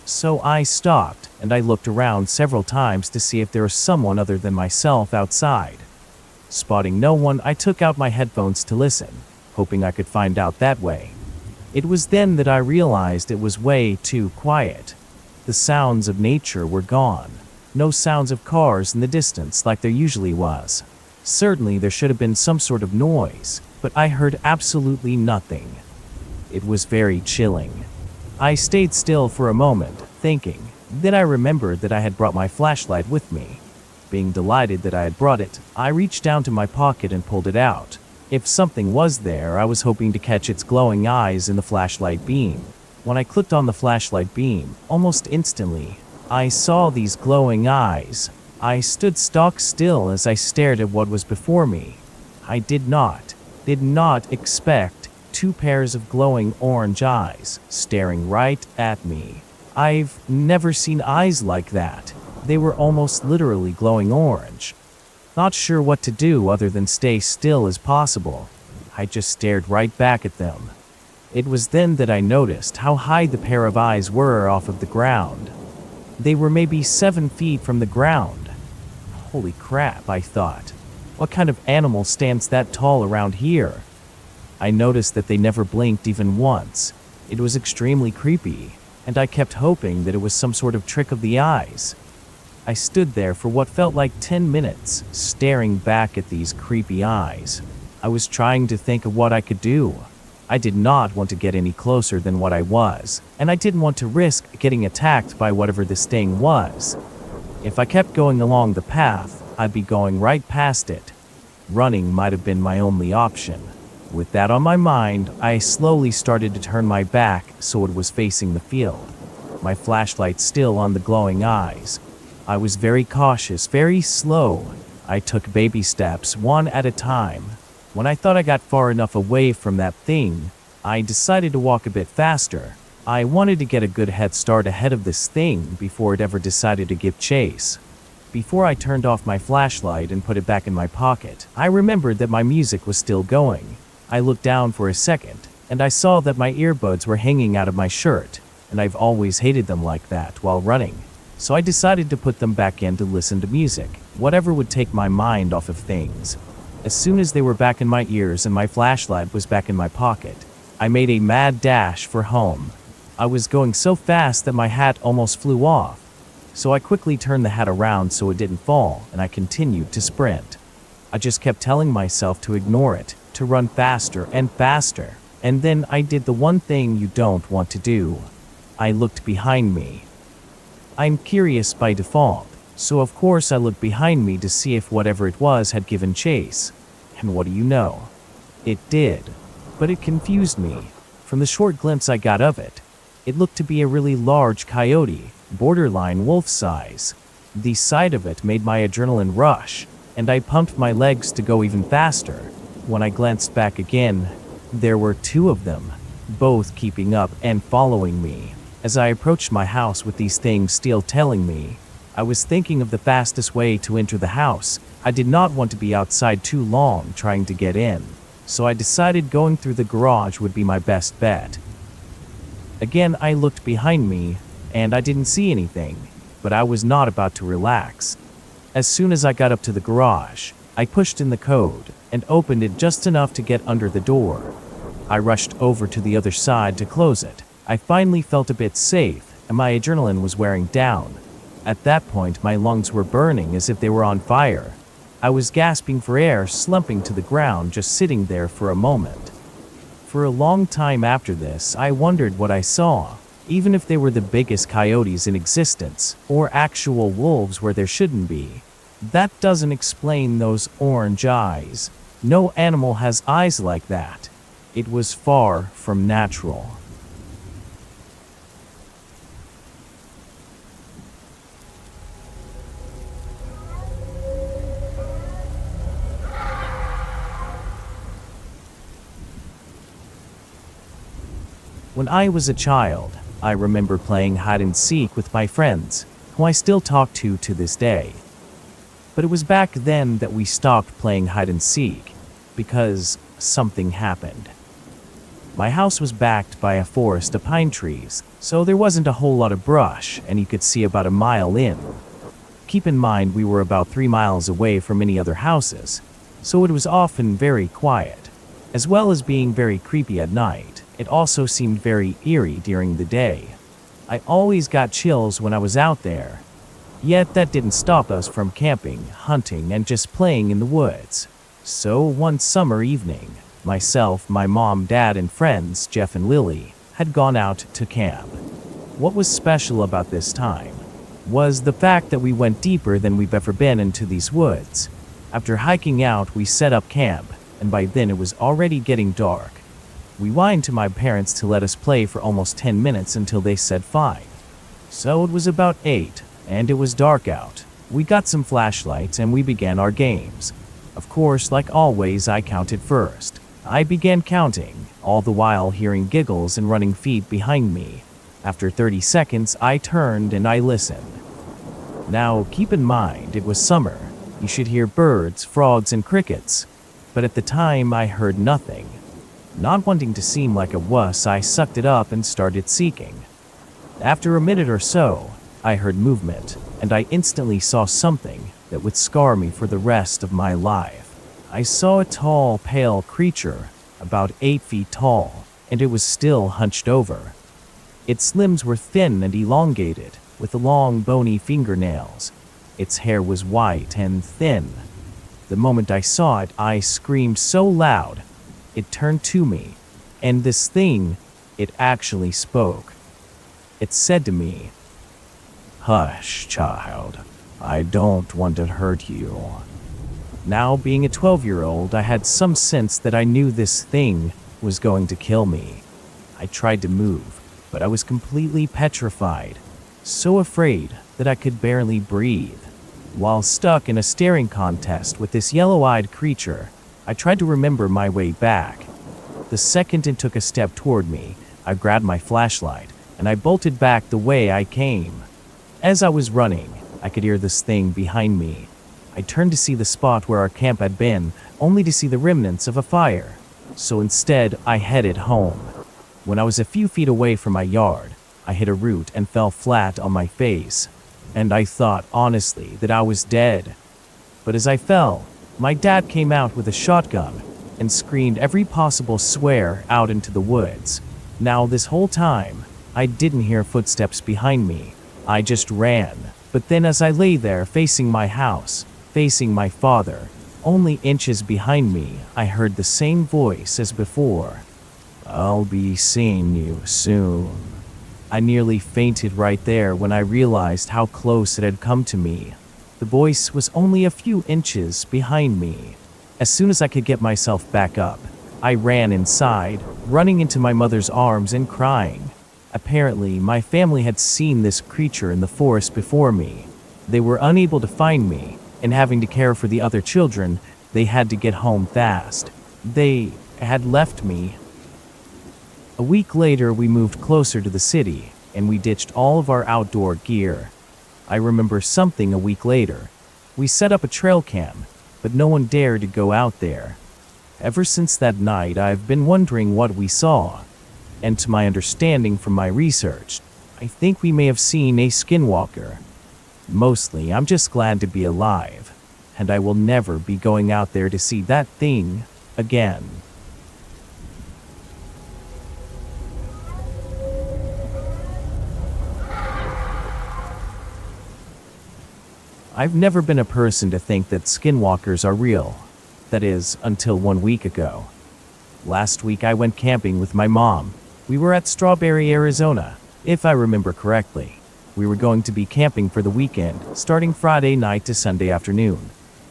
So I stopped, and I looked around several times to see if there was someone other than myself outside. Spotting no one, I took out my headphones to listen, hoping I could find out that way. It was then that I realized it was way too quiet. The sounds of nature were gone. No sounds of cars in the distance like there usually was. Certainly there should have been some sort of noise, but I heard absolutely nothing. It was very chilling. I stayed still for a moment, thinking. Then I remembered that I had brought my flashlight with me. Being delighted that I had brought it, I reached down to my pocket and pulled it out. If something was there, I was hoping to catch its glowing eyes in the flashlight beam. When I clicked on the flashlight beam, almost instantly, I saw these glowing eyes. I stood stock still as I stared at what was before me. I did not expect two pairs of glowing orange eyes staring right at me. I've never seen eyes like that. They were almost literally glowing orange. Not sure what to do other than stay still as possible. I just stared right back at them. It was then that I noticed how high the pair of eyes were off of the ground. They were maybe 7 feet from the ground. Holy crap, I thought. What kind of animal stands that tall around here? I noticed that they never blinked even once. It was extremely creepy, and I kept hoping that it was some sort of trick of the eyes. I stood there for what felt like 10 minutes, staring back at these creepy eyes. I was trying to think of what I could do. I did not want to get any closer than what I was, and I didn't want to risk getting attacked by whatever this thing was. If I kept going along the path, I'd be going right past it. Running might have been my only option. With that on my mind, I slowly started to turn my back so it was facing the field, my flashlight still on the glowing eyes. I was very cautious, very slow. I took baby steps, one at a time. When I thought I got far enough away from that thing, I decided to walk a bit faster. I wanted to get a good head start ahead of this thing before it ever decided to give chase. Before I turned off my flashlight and put it back in my pocket, I remembered that my music was still going. I looked down for a second, and I saw that my earbuds were hanging out of my shirt, and I've always hated them like that while running. So I decided to put them back in to listen to music, whatever would take my mind off of things. As soon as they were back in my ears and my flashlight was back in my pocket, I made a mad dash for home. I was going so fast that my hat almost flew off. So I quickly turned the hat around so it didn't fall, and I continued to sprint. I just kept telling myself to ignore it, to run faster and faster, and then I did the one thing you don't want to do. I looked behind me. I'm curious by default, so of course I looked behind me to see if whatever it was had given chase. And what do you know? It did. But it confused me. From the short glimpse I got of it, it looked to be a really large coyote, borderline wolf size. The sight of it made my adrenaline rush, and I pumped my legs to go even faster. When I glanced back again, there were 2 of them, both keeping up and following me. As I approached my house with these things still telling me, I was thinking of the fastest way to enter the house. I did not want to be outside too long trying to get in, so I decided going through the garage would be my best bet. Again, I looked behind me, and I didn't see anything, but I was not about to relax. As soon as I got up to the garage, I pushed in the code and opened it just enough to get under the door. I rushed over to the other side to close it. I finally felt a bit safe, and my adrenaline was wearing down. At that point, my lungs were burning as if they were on fire. I was gasping for air, slumping to the ground, just sitting there for a moment. For a long time after this, I wondered what I saw, even if they were the biggest coyotes in existence, or actual wolves where there shouldn't be. That doesn't explain those orange eyes. No animal has eyes like that. It was far from natural. When I was a child, I remember playing hide and seek with my friends, who I still talk to this day. But it was back then that we stopped playing hide and seek, because something happened. My house was backed by a forest of pine trees, so there wasn't a whole lot of brush, and you could see about a mile in. Keep in mind we were about 3 miles away from any other houses, so it was often very quiet. As well as being very creepy at night, it also seemed very eerie during the day. I always got chills when I was out there. Yet that didn't stop us from camping, hunting, and just playing in the woods. So one summer evening, myself, my mom, dad, and friends, Jeff and Lily, had gone out to camp. What was special about this time was the fact that we went deeper than we've ever been into these woods. After hiking out, we set up camp, and by then it was already getting dark. We whined to my parents to let us play for almost 10 minutes until they said fine. So it was about 8, and it was dark out. We got some flashlights and we began our games. Of course, like always, I counted first. I began counting, all the while hearing giggles and running feet behind me. After 30 seconds, I turned and I listened. Now, keep in mind, it was summer. You should hear birds, frogs, and crickets. But at the time, I heard nothing. Not wanting to seem like a wuss, I sucked it up and started seeking. After a minute or so, I heard movement, and I instantly saw something that would scar me for the rest of my life. I saw a tall, pale creature, about 8 feet tall, and it was still hunched over. Its limbs were thin and elongated, with long, bony fingernails. Its hair was white and thin. The moment I saw it, I screamed so loud. It turned to me, and this thing, it actually spoke. It said to me, "Hush, child. I don't want to hurt you." Now, being a 12-year-old, I had some sense that I knew this thing was going to kill me. I tried to move, but I was completely petrified, so afraid that I could barely breathe. While stuck in a staring contest with this yellow-eyed creature, I tried to remember my way back. The second it took a step toward me, I grabbed my flashlight, and I bolted back the way I came. As I was running, I could hear this thing behind me. I turned to see the spot where our camp had been, only to see the remnants of a fire. So instead, I headed home. When I was a few feet away from my yard, I hit a root and fell flat on my face. And I thought, honestly, that I was dead. But as I fell, my dad came out with a shotgun and screamed every possible swear out into the woods. Now, this whole time, I didn't hear footsteps behind me. I just ran. But then as I lay there facing my house, facing my father, only inches behind me, I heard the same voice as before. "I'll be seeing you soon." I nearly fainted right there when I realized how close it had come to me. The voice was only a few inches behind me. As soon as I could get myself back up, I ran inside, running into my mother's arms and crying. Apparently, my family had seen this creature in the forest before me. They were unable to find me, and having to care for the other children, they had to get home fast. They had left me. A week later, we moved closer to the city, and we ditched all of our outdoor gear. I remember something a week later. We set up a trail cam, but no one dared to go out there. Ever since that night, I've been wondering what we saw. And to my understanding from my research, I think we may have seen a skinwalker. Mostly, I'm just glad to be alive, and I will never be going out there to see that thing again. I've never been a person to think that skinwalkers are real. That is, until 1 week ago. Last week I went camping with my mom. We were at Strawberry, Arizona, if I remember correctly. We were going to be camping for the weekend, starting Friday night to Sunday afternoon.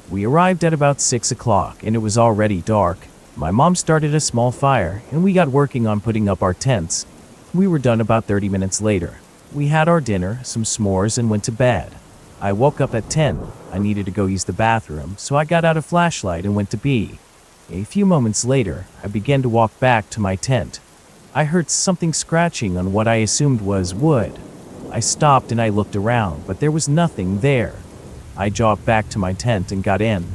We arrived at about 6 o'clock and it was already dark. My mom started a small fire and we got working on putting up our tents. We were done about 30 minutes later. We had our dinner, some s'mores, and went to bed. I woke up at 10. I needed to go use the bathroom, so I got out a flashlight and went to pee. A few moments later, I began to walk back to my tent. I heard something scratching on what I assumed was wood. I stopped and I looked around, but there was nothing there. I jogged back to my tent and got in.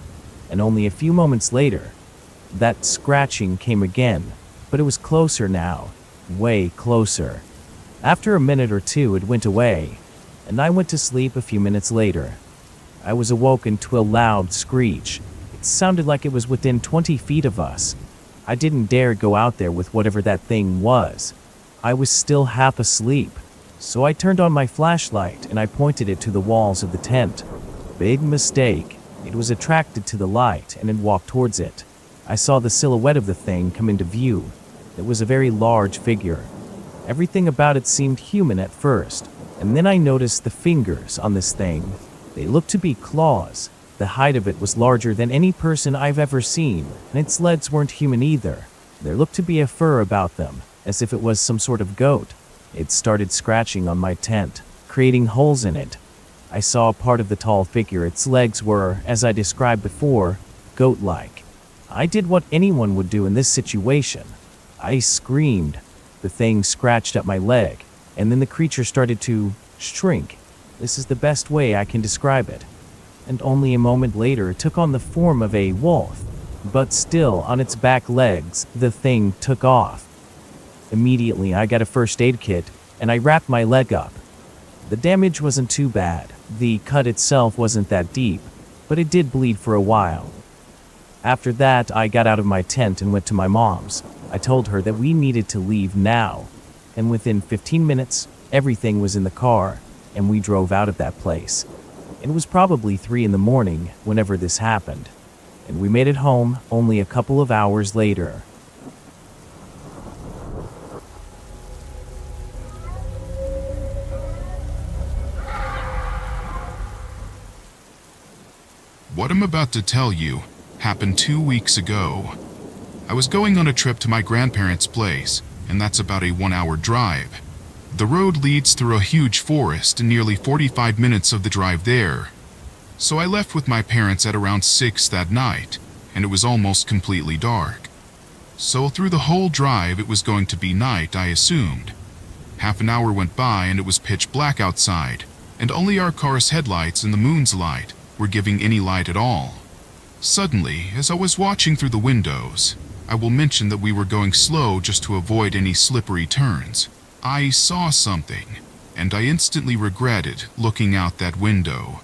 And only a few moments later, that scratching came again, but it was closer now, way closer. After a minute or two, it went away, and I went to sleep a few minutes later. I was awoken to a loud screech. It sounded like it was within 20 feet of us. I didn't dare go out there with whatever that thing was. I was still half asleep, so I turned on my flashlight and I pointed it to the walls of the tent. Big mistake. It was attracted to the light and it walked towards it. I saw the silhouette of the thing come into view. It was a very large figure. Everything about it seemed human at first, and then I noticed the fingers on this thing. They looked to be claws. The height of it was larger than any person I've ever seen, and its legs weren't human either. There looked to be a fur about them, as if it was some sort of goat. It started scratching on my tent, creating holes in it. I saw a part of the tall figure. Its legs were, as I described before, goat-like. I did what anyone would do in this situation. I screamed. The thing scratched at my leg, and then the creature started to shrink. This is the best way I can describe it. And only a moment later it took on the form of a wolf. But still, on its back legs, the thing took off. Immediately I got a first aid kit, and I wrapped my leg up. The damage wasn't too bad. The cut itself wasn't that deep, but it did bleed for a while. After that, I got out of my tent and went to my mom's. I told her that we needed to leave now, and within 15 minutes, everything was in the car, and we drove out of that place. It was probably 3 in the morning whenever this happened, and we made it home only a couple of hours later. What I'm about to tell you happened 2 weeks ago. I was going on a trip to my grandparents' place, and that's about a 1-hour drive. The road leads through a huge forest and nearly 45 minutes of the drive there. So I left with my parents at around 6 that night, and it was almost completely dark. So through the whole drive it was going to be night, I assumed. Half an hour went by and it was pitch black outside, and only our car's headlights and the moon's light were giving any light at all. Suddenly, as I was watching through the windows, I will mention that we were going slow just to avoid any slippery turns. I saw something, and I instantly regretted looking out that window.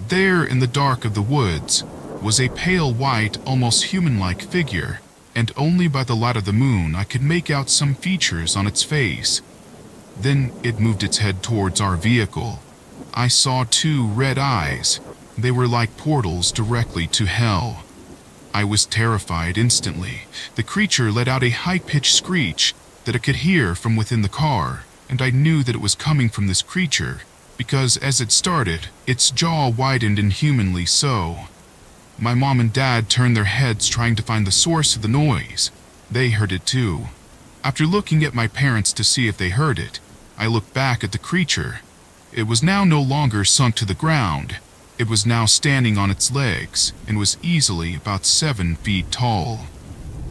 There in the dark of the woods was a pale white, almost human-like figure, and only by the light of the moon I could make out some features on its face. Then it moved its head towards our vehicle. I saw 2 red eyes. They were like portals directly to hell. I was terrified instantly. The creature let out a high-pitched screech that I could hear from within the car, and I knew that it was coming from this creature, because as it started, its jaw widened inhumanly so. My mom and dad turned their heads trying to find the source of the noise. They heard it too. After looking at my parents to see if they heard it, I looked back at the creature. It was now no longer sunk to the ground. It was now standing on its legs and was easily about 7 feet tall.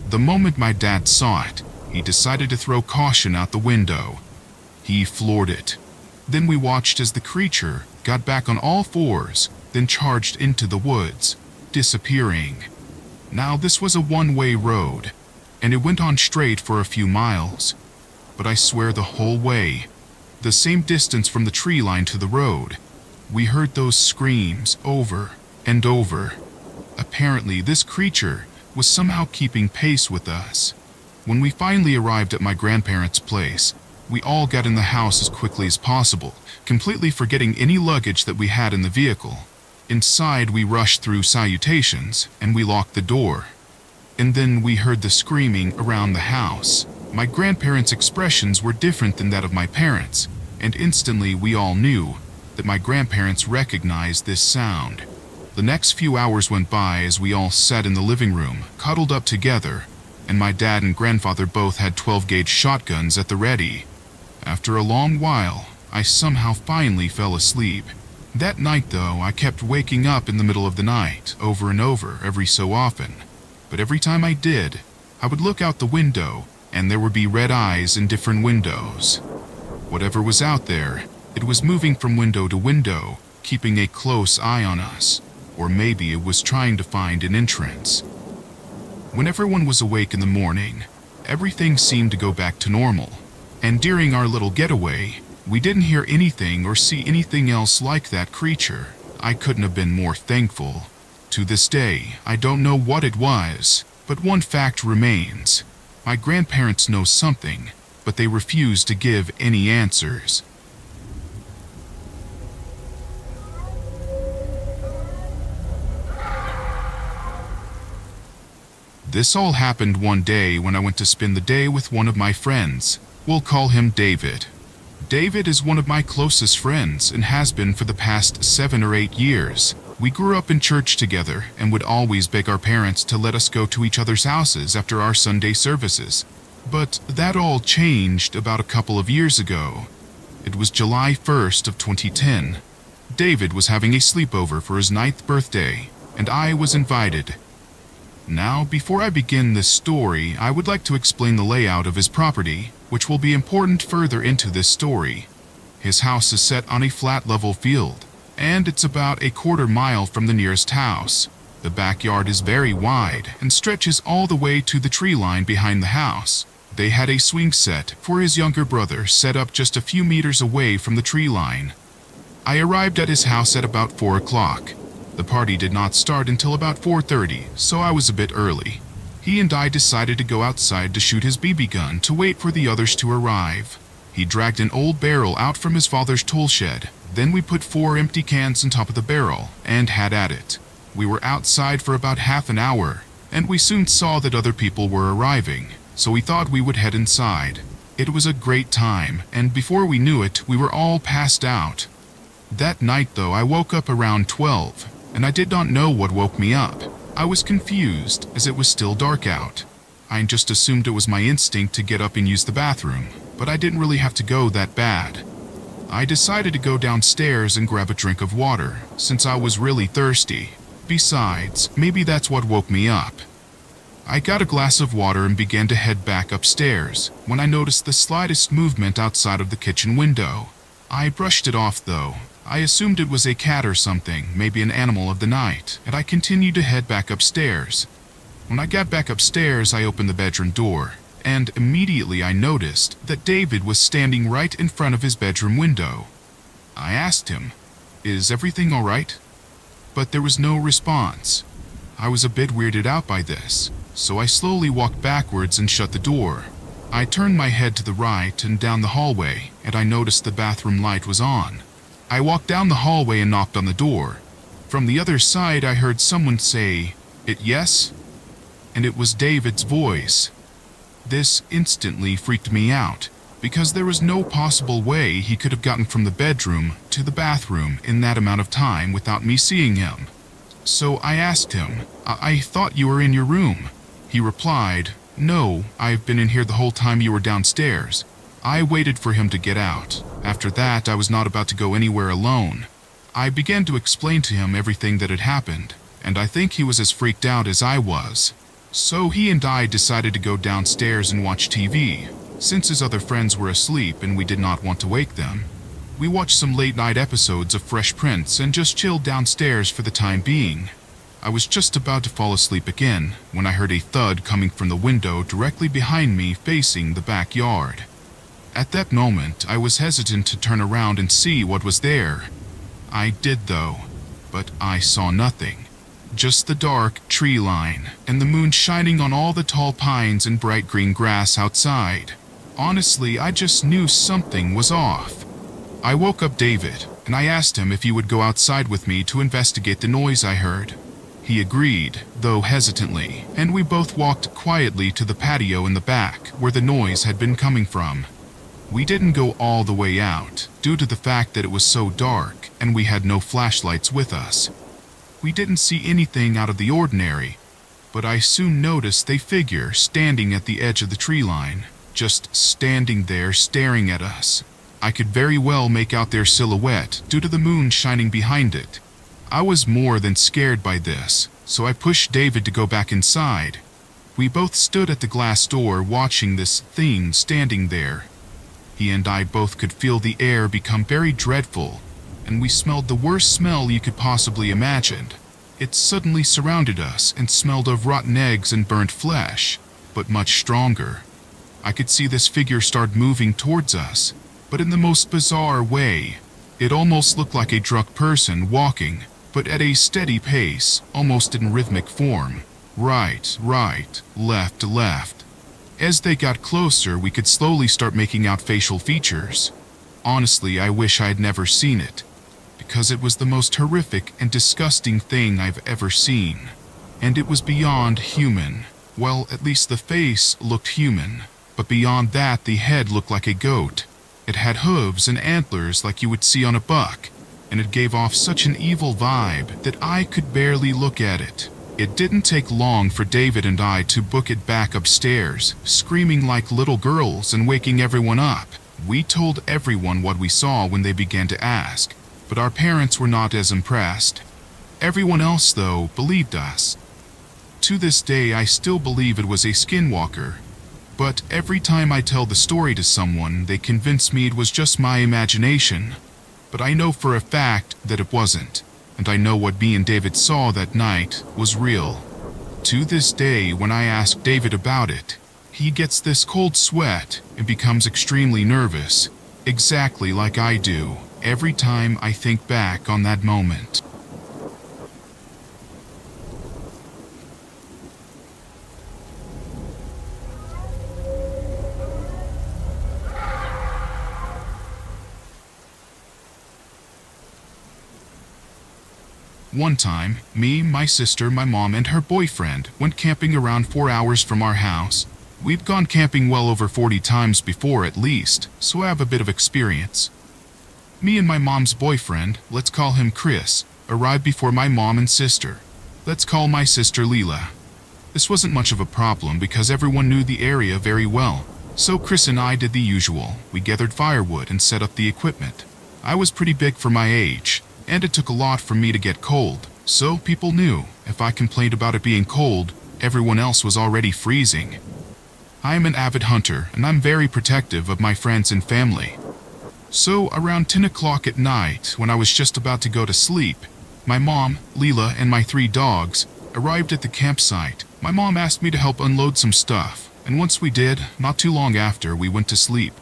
The moment my dad saw it, he decided to throw caution out the window. He floored it. Then we watched as the creature got back on all fours, then charged into the woods, disappearing. Now this was a one-way road, and it went on straight for a few miles. But I swear the whole way, the same distance from the tree line to the road, we heard those screams over and over. Apparently, this creature was somehow keeping pace with us. When we finally arrived at my grandparents' place, we all got in the house as quickly as possible, completely forgetting any luggage that we had in the vehicle. Inside, we rushed through salutations, and we locked the door. And then we heard the screaming around the house. My grandparents' expressions were different than that of my parents, and instantly we all knew that my grandparents recognized this sound. The next few hours went by as we all sat in the living room, cuddled up together, and my dad and grandfather both had 12-gauge shotguns at the ready. After a long while, I somehow finally fell asleep. That night, though, I kept waking up in the middle of the night, over and over, every so often. But every time I did, I would look out the window, and there would be red eyes in different windows. Whatever was out there, it was moving from window to window, keeping a close eye on us. Or maybe it was trying to find an entrance. When everyone was awake in the morning, everything seemed to go back to normal. And during our little getaway, we didn't hear anything or see anything else like that creature. I couldn't have been more thankful. To this day, I don't know what it was, but one fact remains. My grandparents know something, but they refuse to give any answers. This all happened one day when I went to spend the day with one of my friends. We'll call him David. David is one of my closest friends and has been for the past 7 or 8 years. We grew up in church together and would always beg our parents to let us go to each other's houses after our Sunday services. But that all changed about a couple of years ago. It was July 1st of 2010. David was having a sleepover for his 9th birthday, and I was invited. Now, before I begin this story, I would like to explain the layout of his property, which will be important further into this story. His house is set on a flat level field, and it's about a quarter mile from the nearest house. The backyard is very wide and stretches all the way to the tree line behind the house. They had a swing set for his younger brother set up just a few meters away from the tree line. I arrived at his house at about 4 o'clock. The party did not start until about 4:30, so I was a bit early. He and I decided to go outside to shoot his BB gun to wait for the others to arrive. He dragged an old barrel out from his father's tool shed. Then we put 4 empty cans on top of the barrel and had at it. We were outside for about half an hour, and we soon saw that other people were arriving, so we thought we would head inside. It was a great time, and before we knew it, we were all passed out. That night, though, I woke up around 12. And I did not know what woke me up. I was confused, as it was still dark out. I just assumed it was my instinct to get up and use the bathroom, but I didn't really have to go that bad. I decided to go downstairs and grab a drink of water, since I was really thirsty. Besides, maybe that's what woke me up. I got a glass of water and began to head back upstairs, when I noticed the slightest movement outside of the kitchen window. I brushed it off, though. I assumed it was a cat or something, maybe an animal of the night, and I continued to head back upstairs. When I got back upstairs, I opened the bedroom door, and immediately I noticed that David was standing right in front of his bedroom window. I asked him, "Is everything all right?" But there was no response. I was a bit weirded out by this, so I slowly walked backwards and shut the door. I turned my head to the right and down the hallway, and I noticed the bathroom light was on. I walked down the hallway and knocked on the door. From the other side, I heard someone say, "Yes?" And it was David's voice. This instantly freaked me out, because there was no possible way he could have gotten from the bedroom to the bathroom in that amount of time without me seeing him. So I asked him, I thought you were in your room." He replied, "No, I've been in here the whole time you were downstairs." I waited for him to get out. After that, I was not about to go anywhere alone. I began to explain to him everything that had happened, and I think he was as freaked out as I was. So he and I decided to go downstairs and watch TV, since his other friends were asleep and we did not want to wake them. We watched some late-night episodes of Fresh Prince and just chilled downstairs for the time being. I was just about to fall asleep again when I heard a thud coming from the window directly behind me facing the backyard. At that moment, I was hesitant to turn around and see what was there. I did though, but I saw nothing. Just the dark tree line and the moon shining on all the tall pines and bright green grass outside. Honestly, I just knew something was off. I woke up David, and I asked him if he would go outside with me to investigate the noise I heard. He agreed, though hesitantly, and we both walked quietly to the patio in the back where the noise had been coming from. We didn't go all the way out, due to the fact that it was so dark and we had no flashlights with us. We didn't see anything out of the ordinary, but I soon noticed a figure standing at the edge of the tree line, just standing there staring at us. I could very well make out their silhouette due to the moon shining behind it. I was more than scared by this, so I pushed David to go back inside. We both stood at the glass door watching this thing standing there. He and I both could feel the air become very dreadful, and we smelled the worst smell you could possibly imagine. It suddenly surrounded us and smelled of rotten eggs and burnt flesh, but much stronger. I could see this figure start moving towards us, but in the most bizarre way. It almost looked like a drunk person walking, but at a steady pace, almost in rhythmic form. Right, left, left. As they got closer, we could slowly start making out facial features. Honestly, I wish I had never seen it, because it was the most horrific and disgusting thing I've ever seen. And it was beyond human. Well, at least the face looked human, but beyond that, the head looked like a goat. It had hooves and antlers like you would see on a buck, and it gave off such an evil vibe that I could barely look at it. It didn't take long for David and I to book it back upstairs, screaming like little girls and waking everyone up. We told everyone what we saw when they began to ask, but our parents were not as impressed. Everyone else, though, believed us. To this day, I still believe it was a skinwalker, but every time I tell the story to someone, they convince me it was just my imagination. But I know for a fact that it wasn't, and I know what me and David saw that night was real. To this day, when I ask David about it, he gets this cold sweat and becomes extremely nervous, exactly like I do, every time I think back on that moment. One time, me, my sister, my mom, and her boyfriend went camping around 4 hours from our house. We've gone camping well over 40 times before at least, so I have a bit of experience. Me and my mom's boyfriend, let's call him Chris, arrived before my mom and sister. Let's call my sister Leela. This wasn't much of a problem because everyone knew the area very well, so Chris and I did the usual. We gathered firewood and set up the equipment. I was pretty big for my age, and it took a lot for me to get cold, so people knew if I complained about it being cold, everyone else was already freezing. I am an avid hunter, and I'm very protective of my friends and family. So around 10 o'clock at night, when I was just about to go to sleep, my mom, Leela, and my 3 dogs arrived at the campsite. My mom asked me to help unload some stuff, and once we did, not too long after, we went to sleep.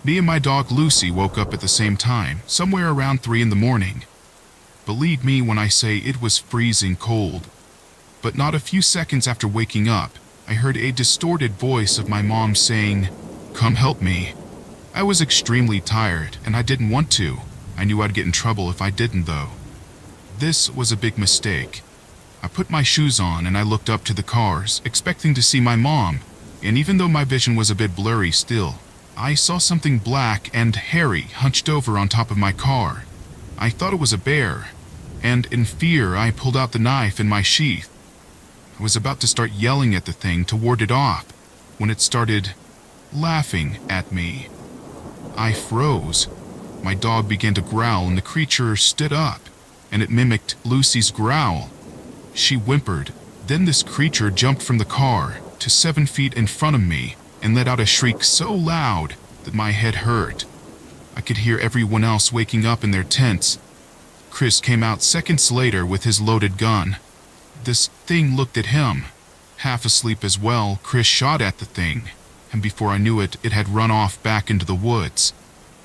Me and my dog Lucy woke up at the same time, somewhere around 3 in the morning. Believe me when I say it was freezing cold. But not a few seconds after waking up, I heard a distorted voice of my mom saying, "Come help me." I was extremely tired, and I didn't want to. I knew I'd get in trouble if I didn't, though. This was a big mistake. I put my shoes on and I looked up to the cars, expecting to see my mom, and even though my vision was a bit blurry still, I saw something black and hairy hunched over on top of my car. I thought it was a bear, and in fear I pulled out the knife in my sheath. I was about to start yelling at the thing to ward it off, when it started laughing at me. I froze. My dog began to growl and the creature stood up, and it mimicked Lucy's growl. She whimpered. Then this creature jumped from the car to 7 feet in front of me and let out a shriek so loud that my head hurt. I could hear everyone else waking up in their tents. Chris came out seconds later with his loaded gun. This thing looked at him. Half asleep as well, Chris shot at the thing, and before I knew it, it had run off back into the woods.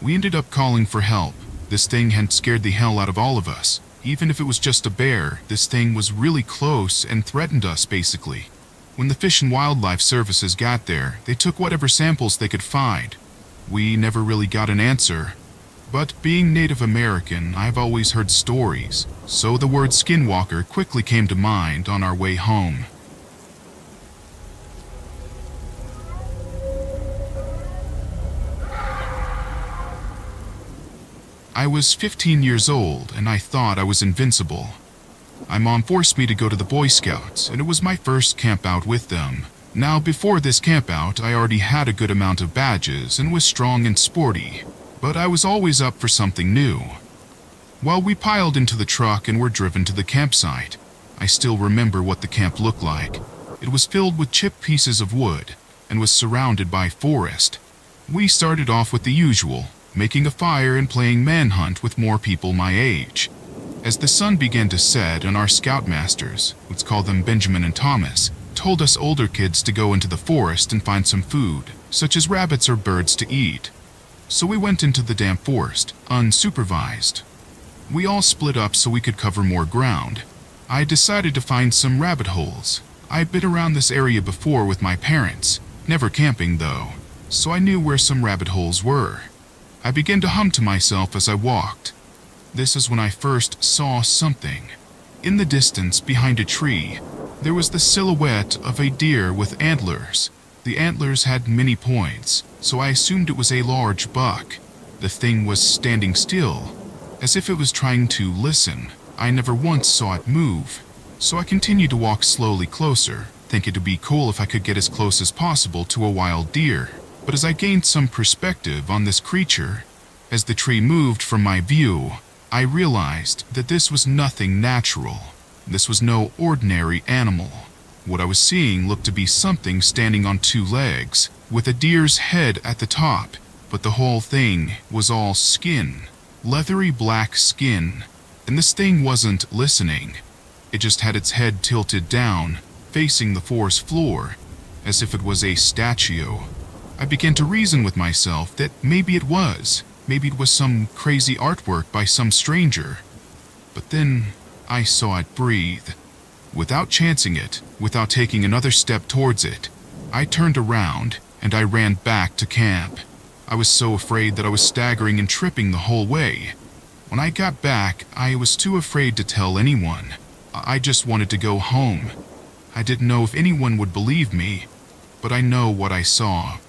We ended up calling for help. This thing had scared the hell out of all of us. Even if it was just a bear, this thing was really close and threatened us, basically. When the Fish and Wildlife Services got there, they took whatever samples they could find. We never really got an answer. But being Native American, I've always heard stories, so the word skinwalker quickly came to mind on our way home. I was 15 years old and I thought I was invincible. My mom forced me to go to the Boy Scouts, and it was my first camp out with them. Now, before this camp out, I already had a good amount of badges and was strong and sporty, but I was always up for something new. While we piled into the truck and were driven to the campsite, I still remember what the camp looked like. It was filled with chipped pieces of wood and was surrounded by forest. We started off with the usual, making a fire and playing manhunt with more people my age. As the sun began to set and our scoutmasters, let's call them Benjamin and Thomas, told us older kids to go into the forest and find some food, such as rabbits or birds to eat. So we went into the damp forest, unsupervised. We all split up so we could cover more ground. I decided to find some rabbit holes. I'd been around this area before with my parents, never camping though, so I knew where some rabbit holes were. I began to hum to myself as I walked. This is when I first saw something. In the distance, behind a tree, there was the silhouette of a deer with antlers. The antlers had many points, so I assumed it was a large buck. The thing was standing still, as if it was trying to listen. I never once saw it move, so I continued to walk slowly closer, thinking it'd be cool if I could get as close as possible to a wild deer. But as I gained some perspective on this creature, as the tree moved from my view, I realized that this was nothing natural. This was no ordinary animal. What I was seeing looked to be something standing on two legs, with a deer's head at the top, but the whole thing was all skin, leathery black skin, and this thing wasn't listening. It just had its head tilted down, facing the forest floor, as if it was a statue. I began to reason with myself that maybe it was some crazy artwork by some stranger. But then I saw it breathe. Without chancing it, without taking another step towards it, I turned around and I ran back to camp. I was so afraid that I was staggering and tripping the whole way. When I got back, I was too afraid to tell anyone. I just wanted to go home. I didn't know if anyone would believe me, but I know what I saw.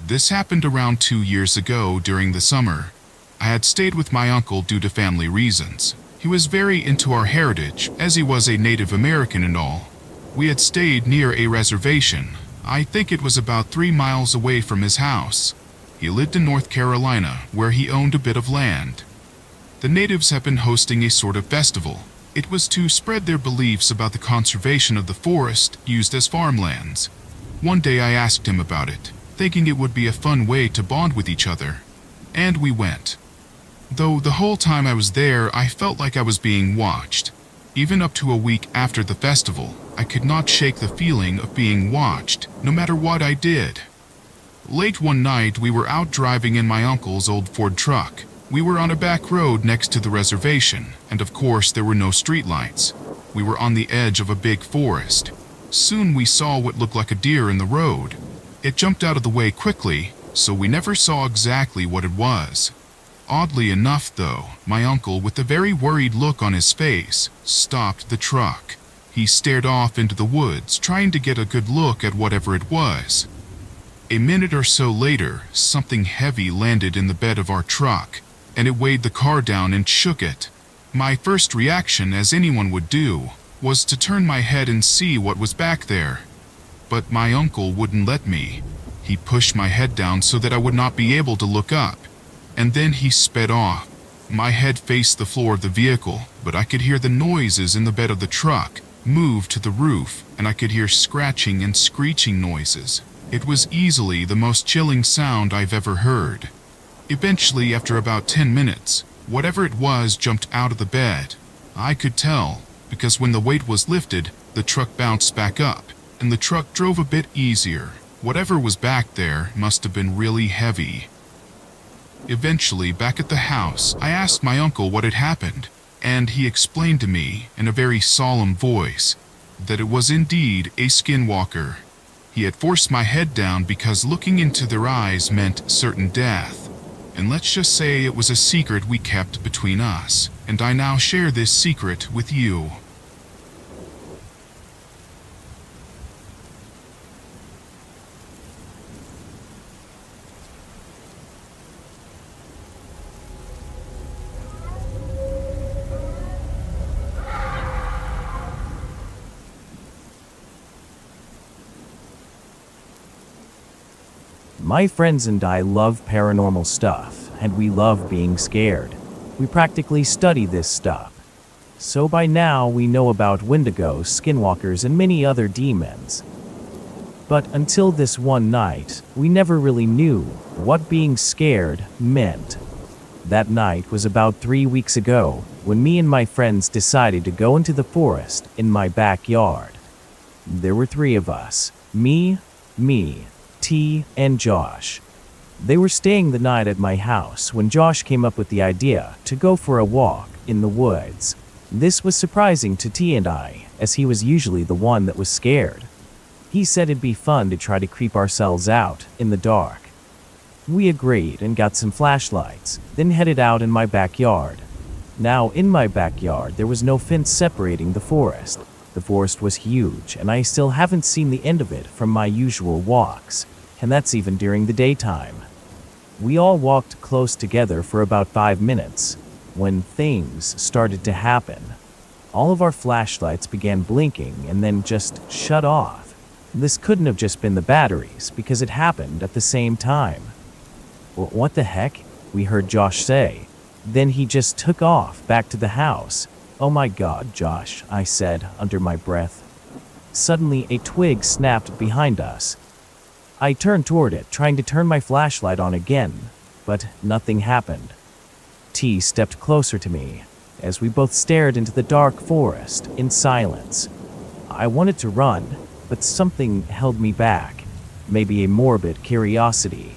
This happened around 2 years ago during the summer. I had stayed with my uncle due to family reasons. He was very into our heritage, as he was a Native American and all. We had stayed near a reservation. I think it was about 3 miles away from his house. He lived in North Carolina, where he owned a bit of land. The natives had been hosting a sort of festival. It was to spread their beliefs about the conservation of the forest used as farmlands. One day I asked him about it, thinking it would be a fun way to bond with each other. And we went. Though the whole time I was there, I felt like I was being watched. Even up to a week after the festival, I could not shake the feeling of being watched, no matter what I did. Late one night, we were out driving in my uncle's old Ford truck. We were on a back road next to the reservation, and of course there were no streetlights. We were on the edge of a big forest. Soon we saw what looked like a deer in the road. It jumped out of the way quickly, so we never saw exactly what it was. Oddly enough, though, my uncle, with a very worried look on his face, stopped the truck. He stared off into the woods, trying to get a good look at whatever it was. A minute or so later, something heavy landed in the bed of our truck, and it weighed the car down and shook it. My first reaction, as anyone would do, was to turn my head and see what was back there. But my uncle wouldn't let me. He pushed my head down so that I would not be able to look up, and then he sped off. My head faced the floor of the vehicle, but I could hear the noises in the bed of the truck move to the roof, and I could hear scratching and screeching noises. It was easily the most chilling sound I've ever heard. Eventually, after about 10 minutes, whatever it was jumped out of the bed. I could tell, because when the weight was lifted, the truck bounced back up, and the truck drove a bit easier. Whatever was back there must have been really heavy. Eventually, back at the house, I asked my uncle what had happened, and he explained to me in a very solemn voice. that it was indeed a skinwalker. He had forced my head down because looking into their eyes meant certain death. And let's just say it was a secret we kept between us, and I now share this secret with you. My friends and I love paranormal stuff, and we love being scared. We practically study this stuff. So by now we know about Wendigos, skinwalkers, and many other demons. But until this one night, we never really knew what being scared meant. That night was about 3 weeks ago, when me and my friends decided to go into the forest in my backyard. There were 3 of us, me, T, and Josh. They were staying the night at my house when Josh came up with the idea to go for a walk in the woods. This was surprising to T and I, as he was usually the one that was scared. He said it'd be fun to try to creep ourselves out in the dark. We agreed and got some flashlights, then headed out in my backyard. Now, in my backyard, there was no fence separating the forest. The forest was huge, and I still haven't seen the end of it from my usual walks, and that's even during the daytime. We all walked close together for about 5 minutes, when things started to happen. All of our flashlights began blinking and then just shut off. This couldn't have just been the batteries, because it happened at the same time. What the heck? We heard Josh say. Then he just took off back to the house. Oh my God, Josh, I said under my breath. Suddenly, a twig snapped behind us. I turned toward it, trying to turn my flashlight on again, but nothing happened. T stepped closer to me, as we both stared into the dark forest in silence. I wanted to run, but something held me back, maybe a morbid curiosity.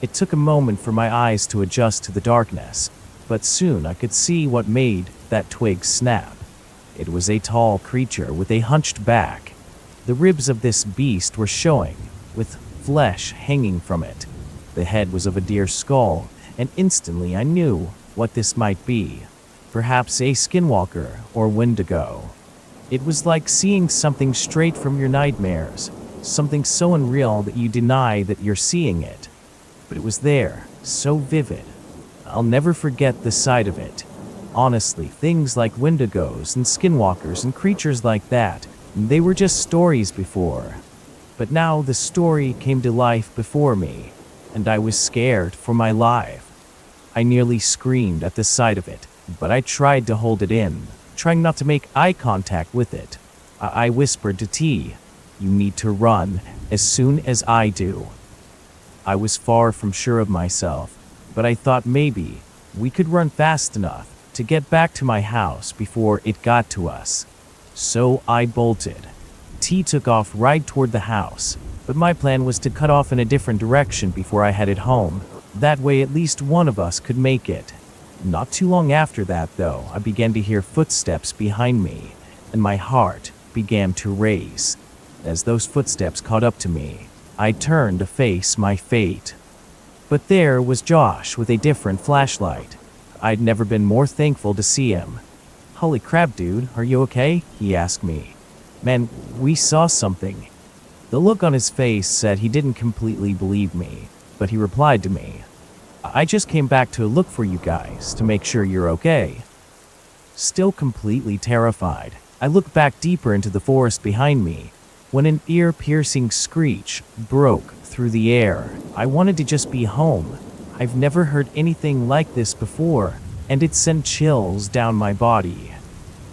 It took a moment for my eyes to adjust to the darkness, but soon I could see what made that twig snap. It was a tall creature with a hunched back. The ribs of this beast were showing, with flesh hanging from it. The head was of a deer skull, and instantly I knew what this might be. Perhaps a skinwalker or Wendigo. It was like seeing something straight from your nightmares, something so unreal that you deny that you're seeing it. But it was there, so vivid. I'll never forget the sight of it. Honestly, things like Wendigos and skinwalkers and creatures like that, they were just stories before. But now the story came to life before me, and I was scared for my life. I nearly screamed at the sight of it, but I tried to hold it in, trying not to make eye contact with it. I whispered to T, "You need to run as soon as I do." I was far from sure of myself, but I thought maybe we could run fast enough to get back to my house before it got to us. So I bolted. T took off right toward the house, but my plan was to cut off in a different direction before I headed home. That way at least one of us could make it. Not too long after that, though, I began to hear footsteps behind me, and my heart began to race. As those footsteps caught up to me, I turned to face my fate. But there was Josh with a different flashlight. I'd never been more thankful to see him. "Holy crap, dude, are you okay?" he asked me. "Man, we saw something." The look on his face said he didn't completely believe me, but he replied to me, "I just came back to look for you guys to make sure you're okay." Still completely terrified, I looked back deeper into the forest behind me, when an ear-piercing screech broke through the air. I wanted to just be home. I've never heard anything like this before, and it sent chills down my body.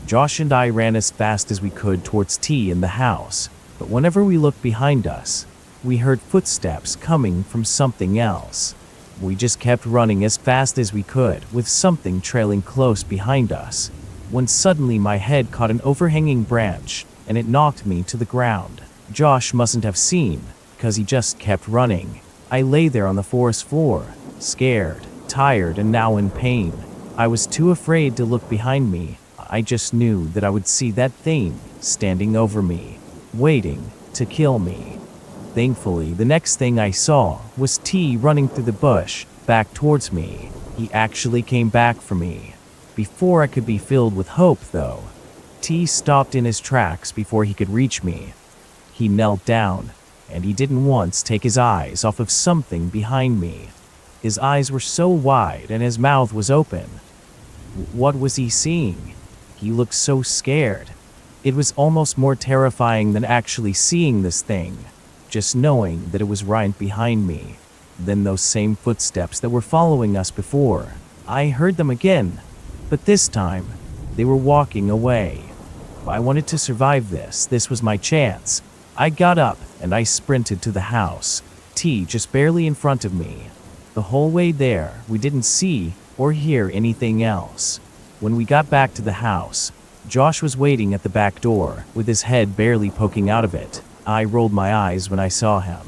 Josh and I ran as fast as we could towards T in the house, but whenever we looked behind us, we heard footsteps coming from something else. We just kept running as fast as we could, with something trailing close behind us, when suddenly my head caught an overhanging branch, and it knocked me to the ground. Josh mustn't have seen, because he just kept running. I lay there on the forest floor, scared, tired, and now in pain. I was too afraid to look behind me. I just knew that I would see that thing standing over me, waiting to kill me. Thankfully, the next thing I saw was T running through the bush, back towards me. He actually came back for me. Before I could be filled with hope, though, T stopped in his tracks before he could reach me. He knelt down, and he didn't once take his eyes off of something behind me. His eyes were so wide and his mouth was open. What was he seeing? He looked so scared. It was almost more terrifying than actually seeing this thing, just knowing that it was right behind me. Then those same footsteps that were following us before, I heard them again, but this time, they were walking away. I wanted to survive this. This was my chance. I got up and I sprinted to the house, T just barely in front of me. The whole way there, we didn't see or hear anything else. When we got back to the house, Josh was waiting at the back door, with his head barely poking out of it. I rolled my eyes when I saw him,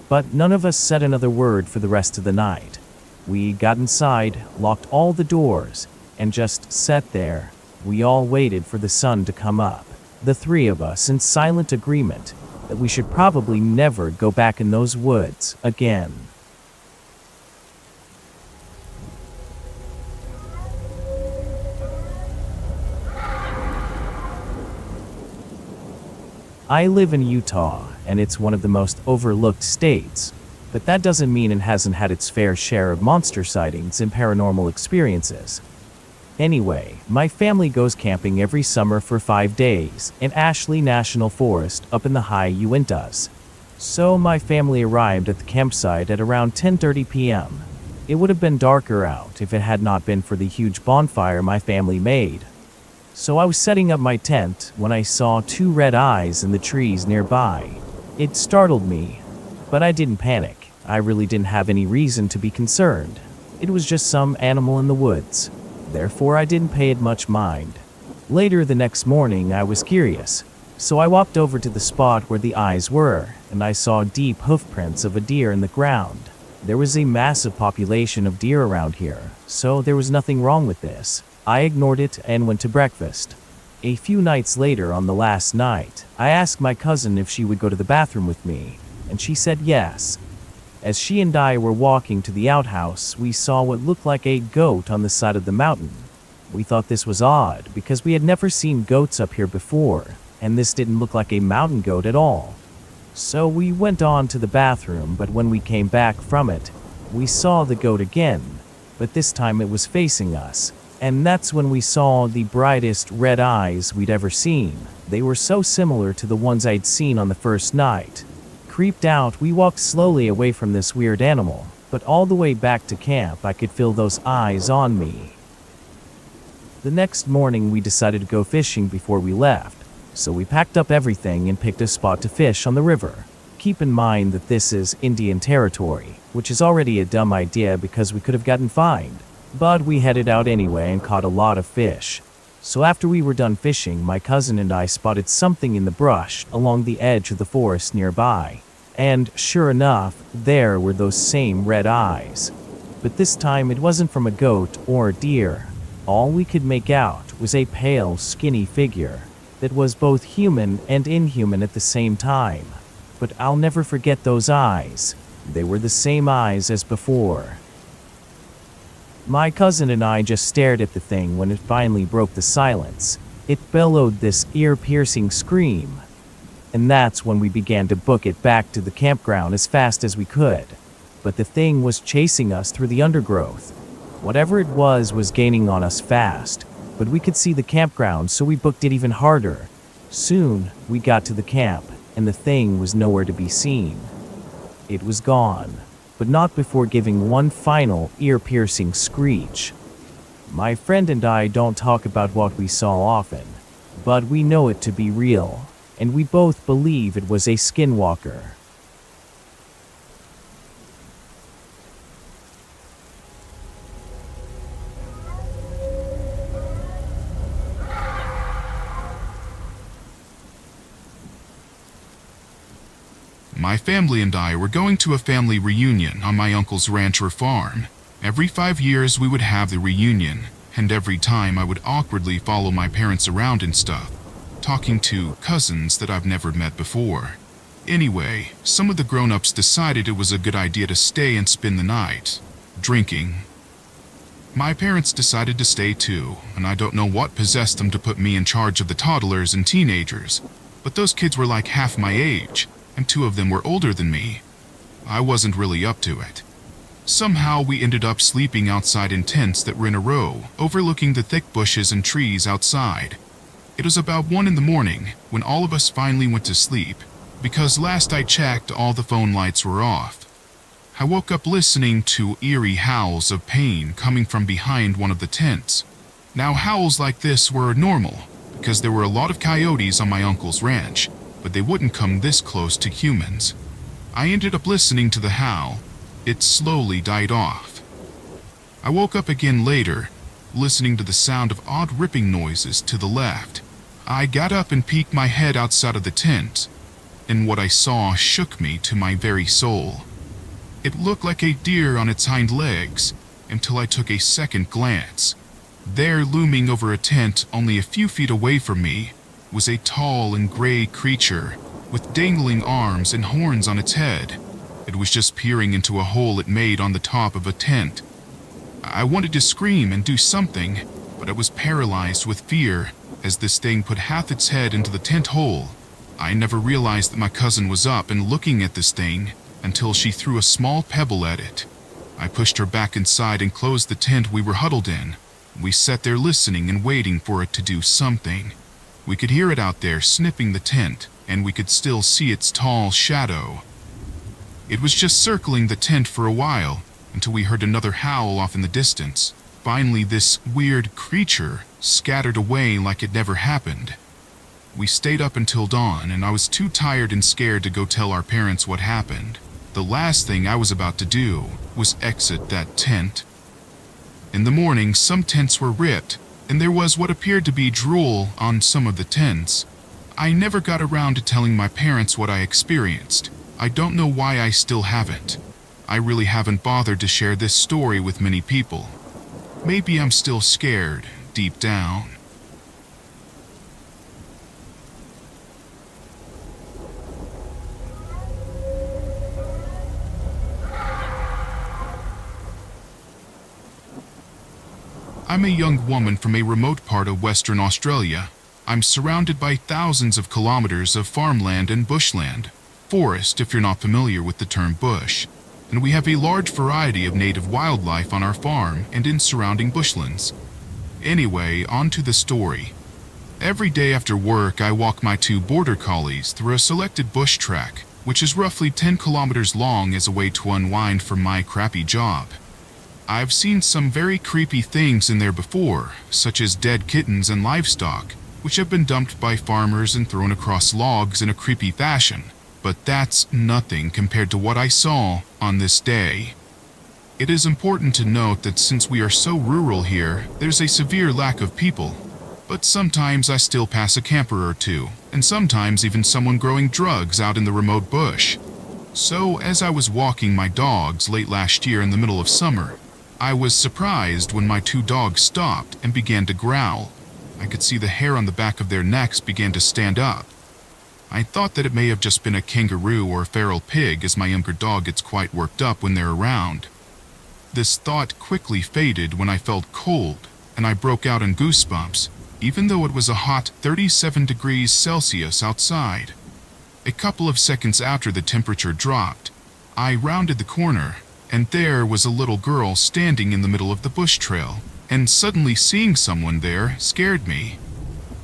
but none of us said another word for the rest of the night. We got inside, locked all the doors, and just sat there. We all waited for the sun to come up, the three of us in silent agreement that we should probably never go back in those woods again. I live in Utah, and it's one of the most overlooked states, but that doesn't mean it hasn't had its fair share of monster sightings and paranormal experiences. Anyway, my family goes camping every summer for 5 days in Ashley National Forest up in the high Uintas. So my family arrived at the campsite at around 10:30 p.m. It would have been darker out if it had not been for the huge bonfire my family made. So I was setting up my tent when I saw 2 red eyes in the trees nearby. It startled me, but I didn't panic. I really didn't have any reason to be concerned. It was just some animal in the woods. Therefore, I didn't pay it much mind. Later the next morning, I was curious, so I walked over to the spot where the eyes were, and I saw deep hoofprints of a deer in the ground. There was a massive population of deer around here, so there was nothing wrong with this. I ignored it and went to breakfast. A few nights later, on the last night, I asked my cousin if she would go to the bathroom with me, and she said yes. As she and I were walking to the outhouse, we saw what looked like a goat on the side of the mountain. We thought this was odd because we had never seen goats up here before, and this didn't look like a mountain goat at all. So we went on to the bathroom, but when we came back from it, we saw the goat again, but this time it was facing us, and that's when we saw the brightest red eyes we'd ever seen. They were so similar to the ones I'd seen on the first night. Creeped out, we walked slowly away from this weird animal, but all the way back to camp I could feel those eyes on me. The next morning we decided to go fishing before we left, so we packed up everything and picked a spot to fish on the river. Keep in mind that this is Indian territory, which is already a dumb idea because we could have gotten fined, but we headed out anyway and caught a lot of fish. So after we were done fishing, my cousin and I spotted something in the brush along the edge of the forest nearby. And sure enough, there were those same red eyes. But this time it wasn't from a goat or a deer. All we could make out was a pale, skinny figure that was both human and inhuman at the same time. But I'll never forget those eyes. They were the same eyes as before. My cousin and I just stared at the thing when it finally broke the silence. It bellowed this ear-piercing scream. And that's when we began to book it back to the campground as fast as we could. But the thing was chasing us through the undergrowth. Whatever it was gaining on us fast, but we could see the campground, so we booked it even harder. Soon, we got to the camp, and the thing was nowhere to be seen. It was gone, but not before giving one final ear-piercing screech. My friend and I don't talk about what we saw often, but we know it to be real, and we both believe it was a skinwalker. My family and I were going to a family reunion on my uncle's ranch or farm. Every 5 years we would have the reunion, and every time I would awkwardly follow my parents around and stuff. talking to cousins that I've never met before. Anyway, some of the grown-ups decided it was a good idea to stay and spend the night, drinking. My parents decided to stay too, and I don't know what possessed them to put me in charge of the toddlers and teenagers, but those kids were like half my age, and 2 of them were older than me. I wasn't really up to it. Somehow we ended up sleeping outside in tents that were in a row, overlooking the thick bushes and trees outside. It was about 1 in the morning when all of us finally went to sleep, because last I checked all the phone lights were off. I woke up listening to eerie howls of pain coming from behind one of the tents. Now howls like this were normal, because there were a lot of coyotes on my uncle's ranch, but they wouldn't come this close to humans. I ended up listening to the howl. It slowly died off. I woke up again later, listening to the sound of odd ripping noises to the left. I got up and peeked my head outside of the tent, and what I saw shook me to my very soul. It looked like a deer on its hind legs, until I took a second glance. There, looming over a tent only a few feet away from me, was a tall and gray creature with dangling arms and horns on its head. It was just peering into a hole it made on the top of a tent. I wanted to scream and do something, but I was paralyzed with fear as this thing put half its head into the tent hole. I never realized that my cousin was up and looking at this thing until she threw a small pebble at it. I pushed her back inside and closed the tent we were huddled in. We sat there listening and waiting for it to do something. We could hear it out there snipping the tent, and we could still see its tall shadow. It was just circling the tent for a while, until we heard another howl off in the distance. Finally, this weird creature scattered away like it never happened. We stayed up until dawn, and I was too tired and scared to go tell our parents what happened. The last thing I was about to do was exit that tent. In the morning, some tents were ripped, and there was what appeared to be drool on some of the tents. I never got around to telling my parents what I experienced. I don't know why I still haven't. I really haven't bothered to share this story with many people. Maybe I'm still scared, deep down. I'm a young woman from a remote part of Western Australia. I'm surrounded by thousands of kilometers of farmland and bushland, forest if you're not familiar with the term bush, and we have a large variety of native wildlife on our farm and in surrounding bushlands. Anyway, on to the story. Every day after work, I walk my 2 border collies through a selected bush track, which is roughly 10 kilometers long as a way to unwind from my crappy job. I've seen some very creepy things in there before, such as dead kittens and livestock, which have been dumped by farmers and thrown across logs in a creepy fashion, but that's nothing compared to what I saw on this day. It is important to note that since we are so rural here, there's a severe lack of people, but sometimes I still pass a camper or 2, and sometimes even someone growing drugs out in the remote bush. So, as I was walking my dogs late last year in the middle of summer, I was surprised when my 2 dogs stopped and began to growl. I could see the hair on the back of their necks began to stand up. I thought that it may have just been a kangaroo or a feral pig, as my younger dog gets quite worked up when they're around. This thought quickly faded when I felt cold, and I broke out in goosebumps, even though it was a hot 37 degrees Celsius outside. A couple of seconds after the temperature dropped, I rounded the corner, and there was a little girl standing in the middle of the bush trail, and suddenly seeing someone there scared me.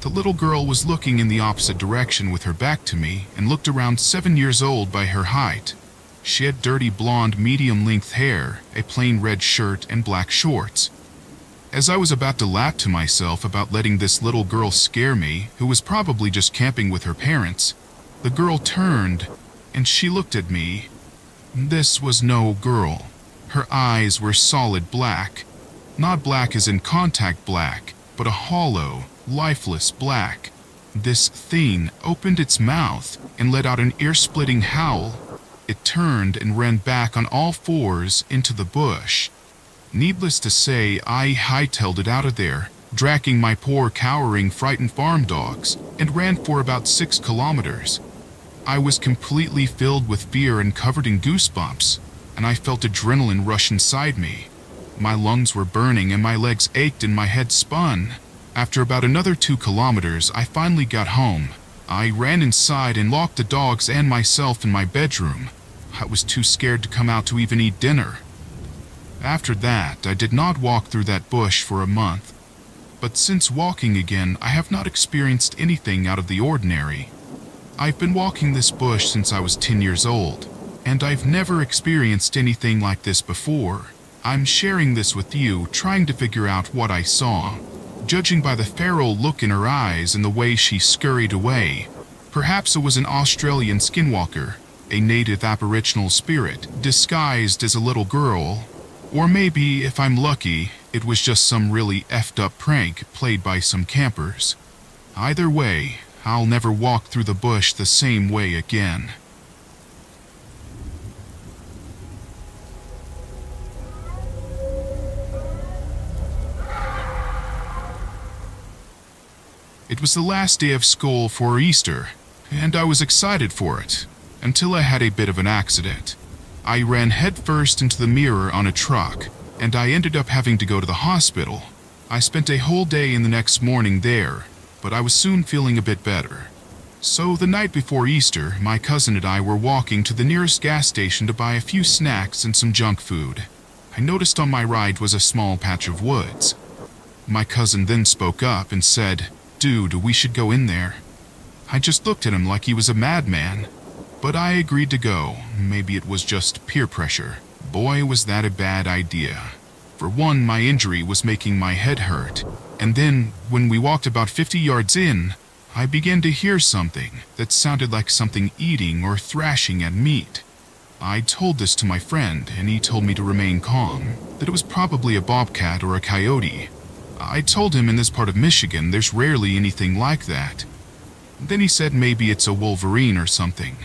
The little girl was looking in the opposite direction with her back to me and looked around 7 years old by her height. She had dirty blonde medium-length hair, a plain red shirt, and black shorts. As I was about to laugh to myself about letting this little girl scare me, who was probably just camping with her parents, the girl turned, and she looked at me. This was no girl. Her eyes were solid black. Not black as in contact black, but a hollow, lifeless black. This thing opened its mouth and let out an ear-splitting howl. It turned and ran back on all 4s into the bush. Needless to say, I hightailed it out of there, dragging my poor, cowering, frightened farm dogs, and ran for about 6 kilometers. I was completely filled with fear and covered in goosebumps, and I felt adrenaline rush inside me. My lungs were burning and my legs ached and my head spun. After about another 2 kilometers, I finally got home. I ran inside and locked the dogs and myself in my bedroom. I was too scared to come out to even eat dinner. After that, I did not walk through that bush for a month. But since walking again, I have not experienced anything out of the ordinary. I've been walking this bush since I was 10 years old, and I've never experienced anything like this before. I'm sharing this with you, trying to figure out what I saw. Judging by the feral look in her eyes and the way she scurried away, perhaps it was an Australian skinwalker, a native aboriginal spirit, disguised as a little girl. Or maybe, if I'm lucky, it was just some really effed up prank played by some campers. Either way, I'll never walk through the bush the same way again. It was the last day of school for Easter, and I was excited for it, until I had a bit of an accident. I ran headfirst into the mirror on a truck, and I ended up having to go to the hospital. I spent a whole day and the next morning there, but I was soon feeling a bit better. So the night before Easter, my cousin and I were walking to the nearest gas station to buy a few snacks and some junk food. I noticed on my right was a small patch of woods. My cousin then spoke up and said, "Dude, we should go in there." I just looked at him like he was a madman. But I agreed to go. Maybe it was just peer pressure. Boy, was that a bad idea. For one, my injury was making my head hurt. And then, when we walked about 50 yards in, I began to hear something that sounded like something eating or thrashing at meat. I told this to my friend, and he told me to remain calm, that it was probably a bobcat or a coyote. I told him in this part of Michigan there's rarely anything like that. Then he said maybe it's a wolverine or something.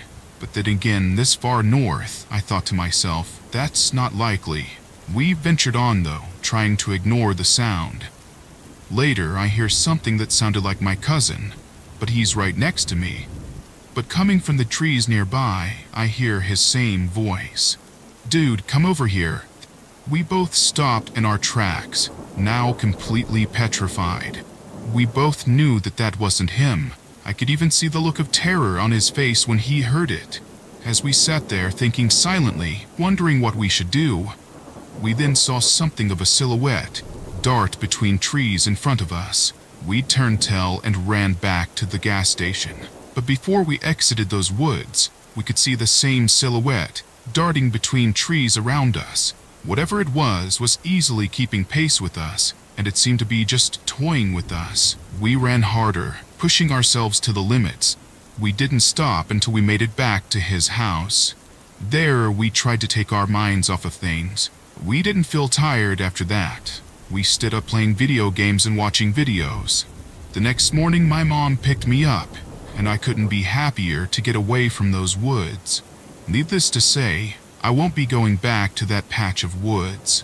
But then again, this far north, I thought to myself, that's not likely. We ventured on though, trying to ignore the sound. Later, I hear something that sounded like my cousin, but he's right next to me. But coming from the trees nearby, I hear his same voice. "Dude, come over here." We both stopped in our tracks, now completely petrified. We both knew that that wasn't him. I could even see the look of terror on his face when he heard it. As we sat there thinking silently, wondering what we should do, we then saw something of a silhouette dart between trees in front of us. We turned tail and ran back to the gas station. But before we exited those woods, we could see the same silhouette darting between trees around us. Whatever it was easily keeping pace with us, and it seemed to be just toying with us. We ran harder, pushing ourselves to the limits. We didn't stop until we made it back to his house. There, we tried to take our minds off of things. We didn't feel tired after that. We stood up playing video games and watching videos. The next morning, my mom picked me up, and I couldn't be happier to get away from those woods. Needless to say, I won't be going back to that patch of woods.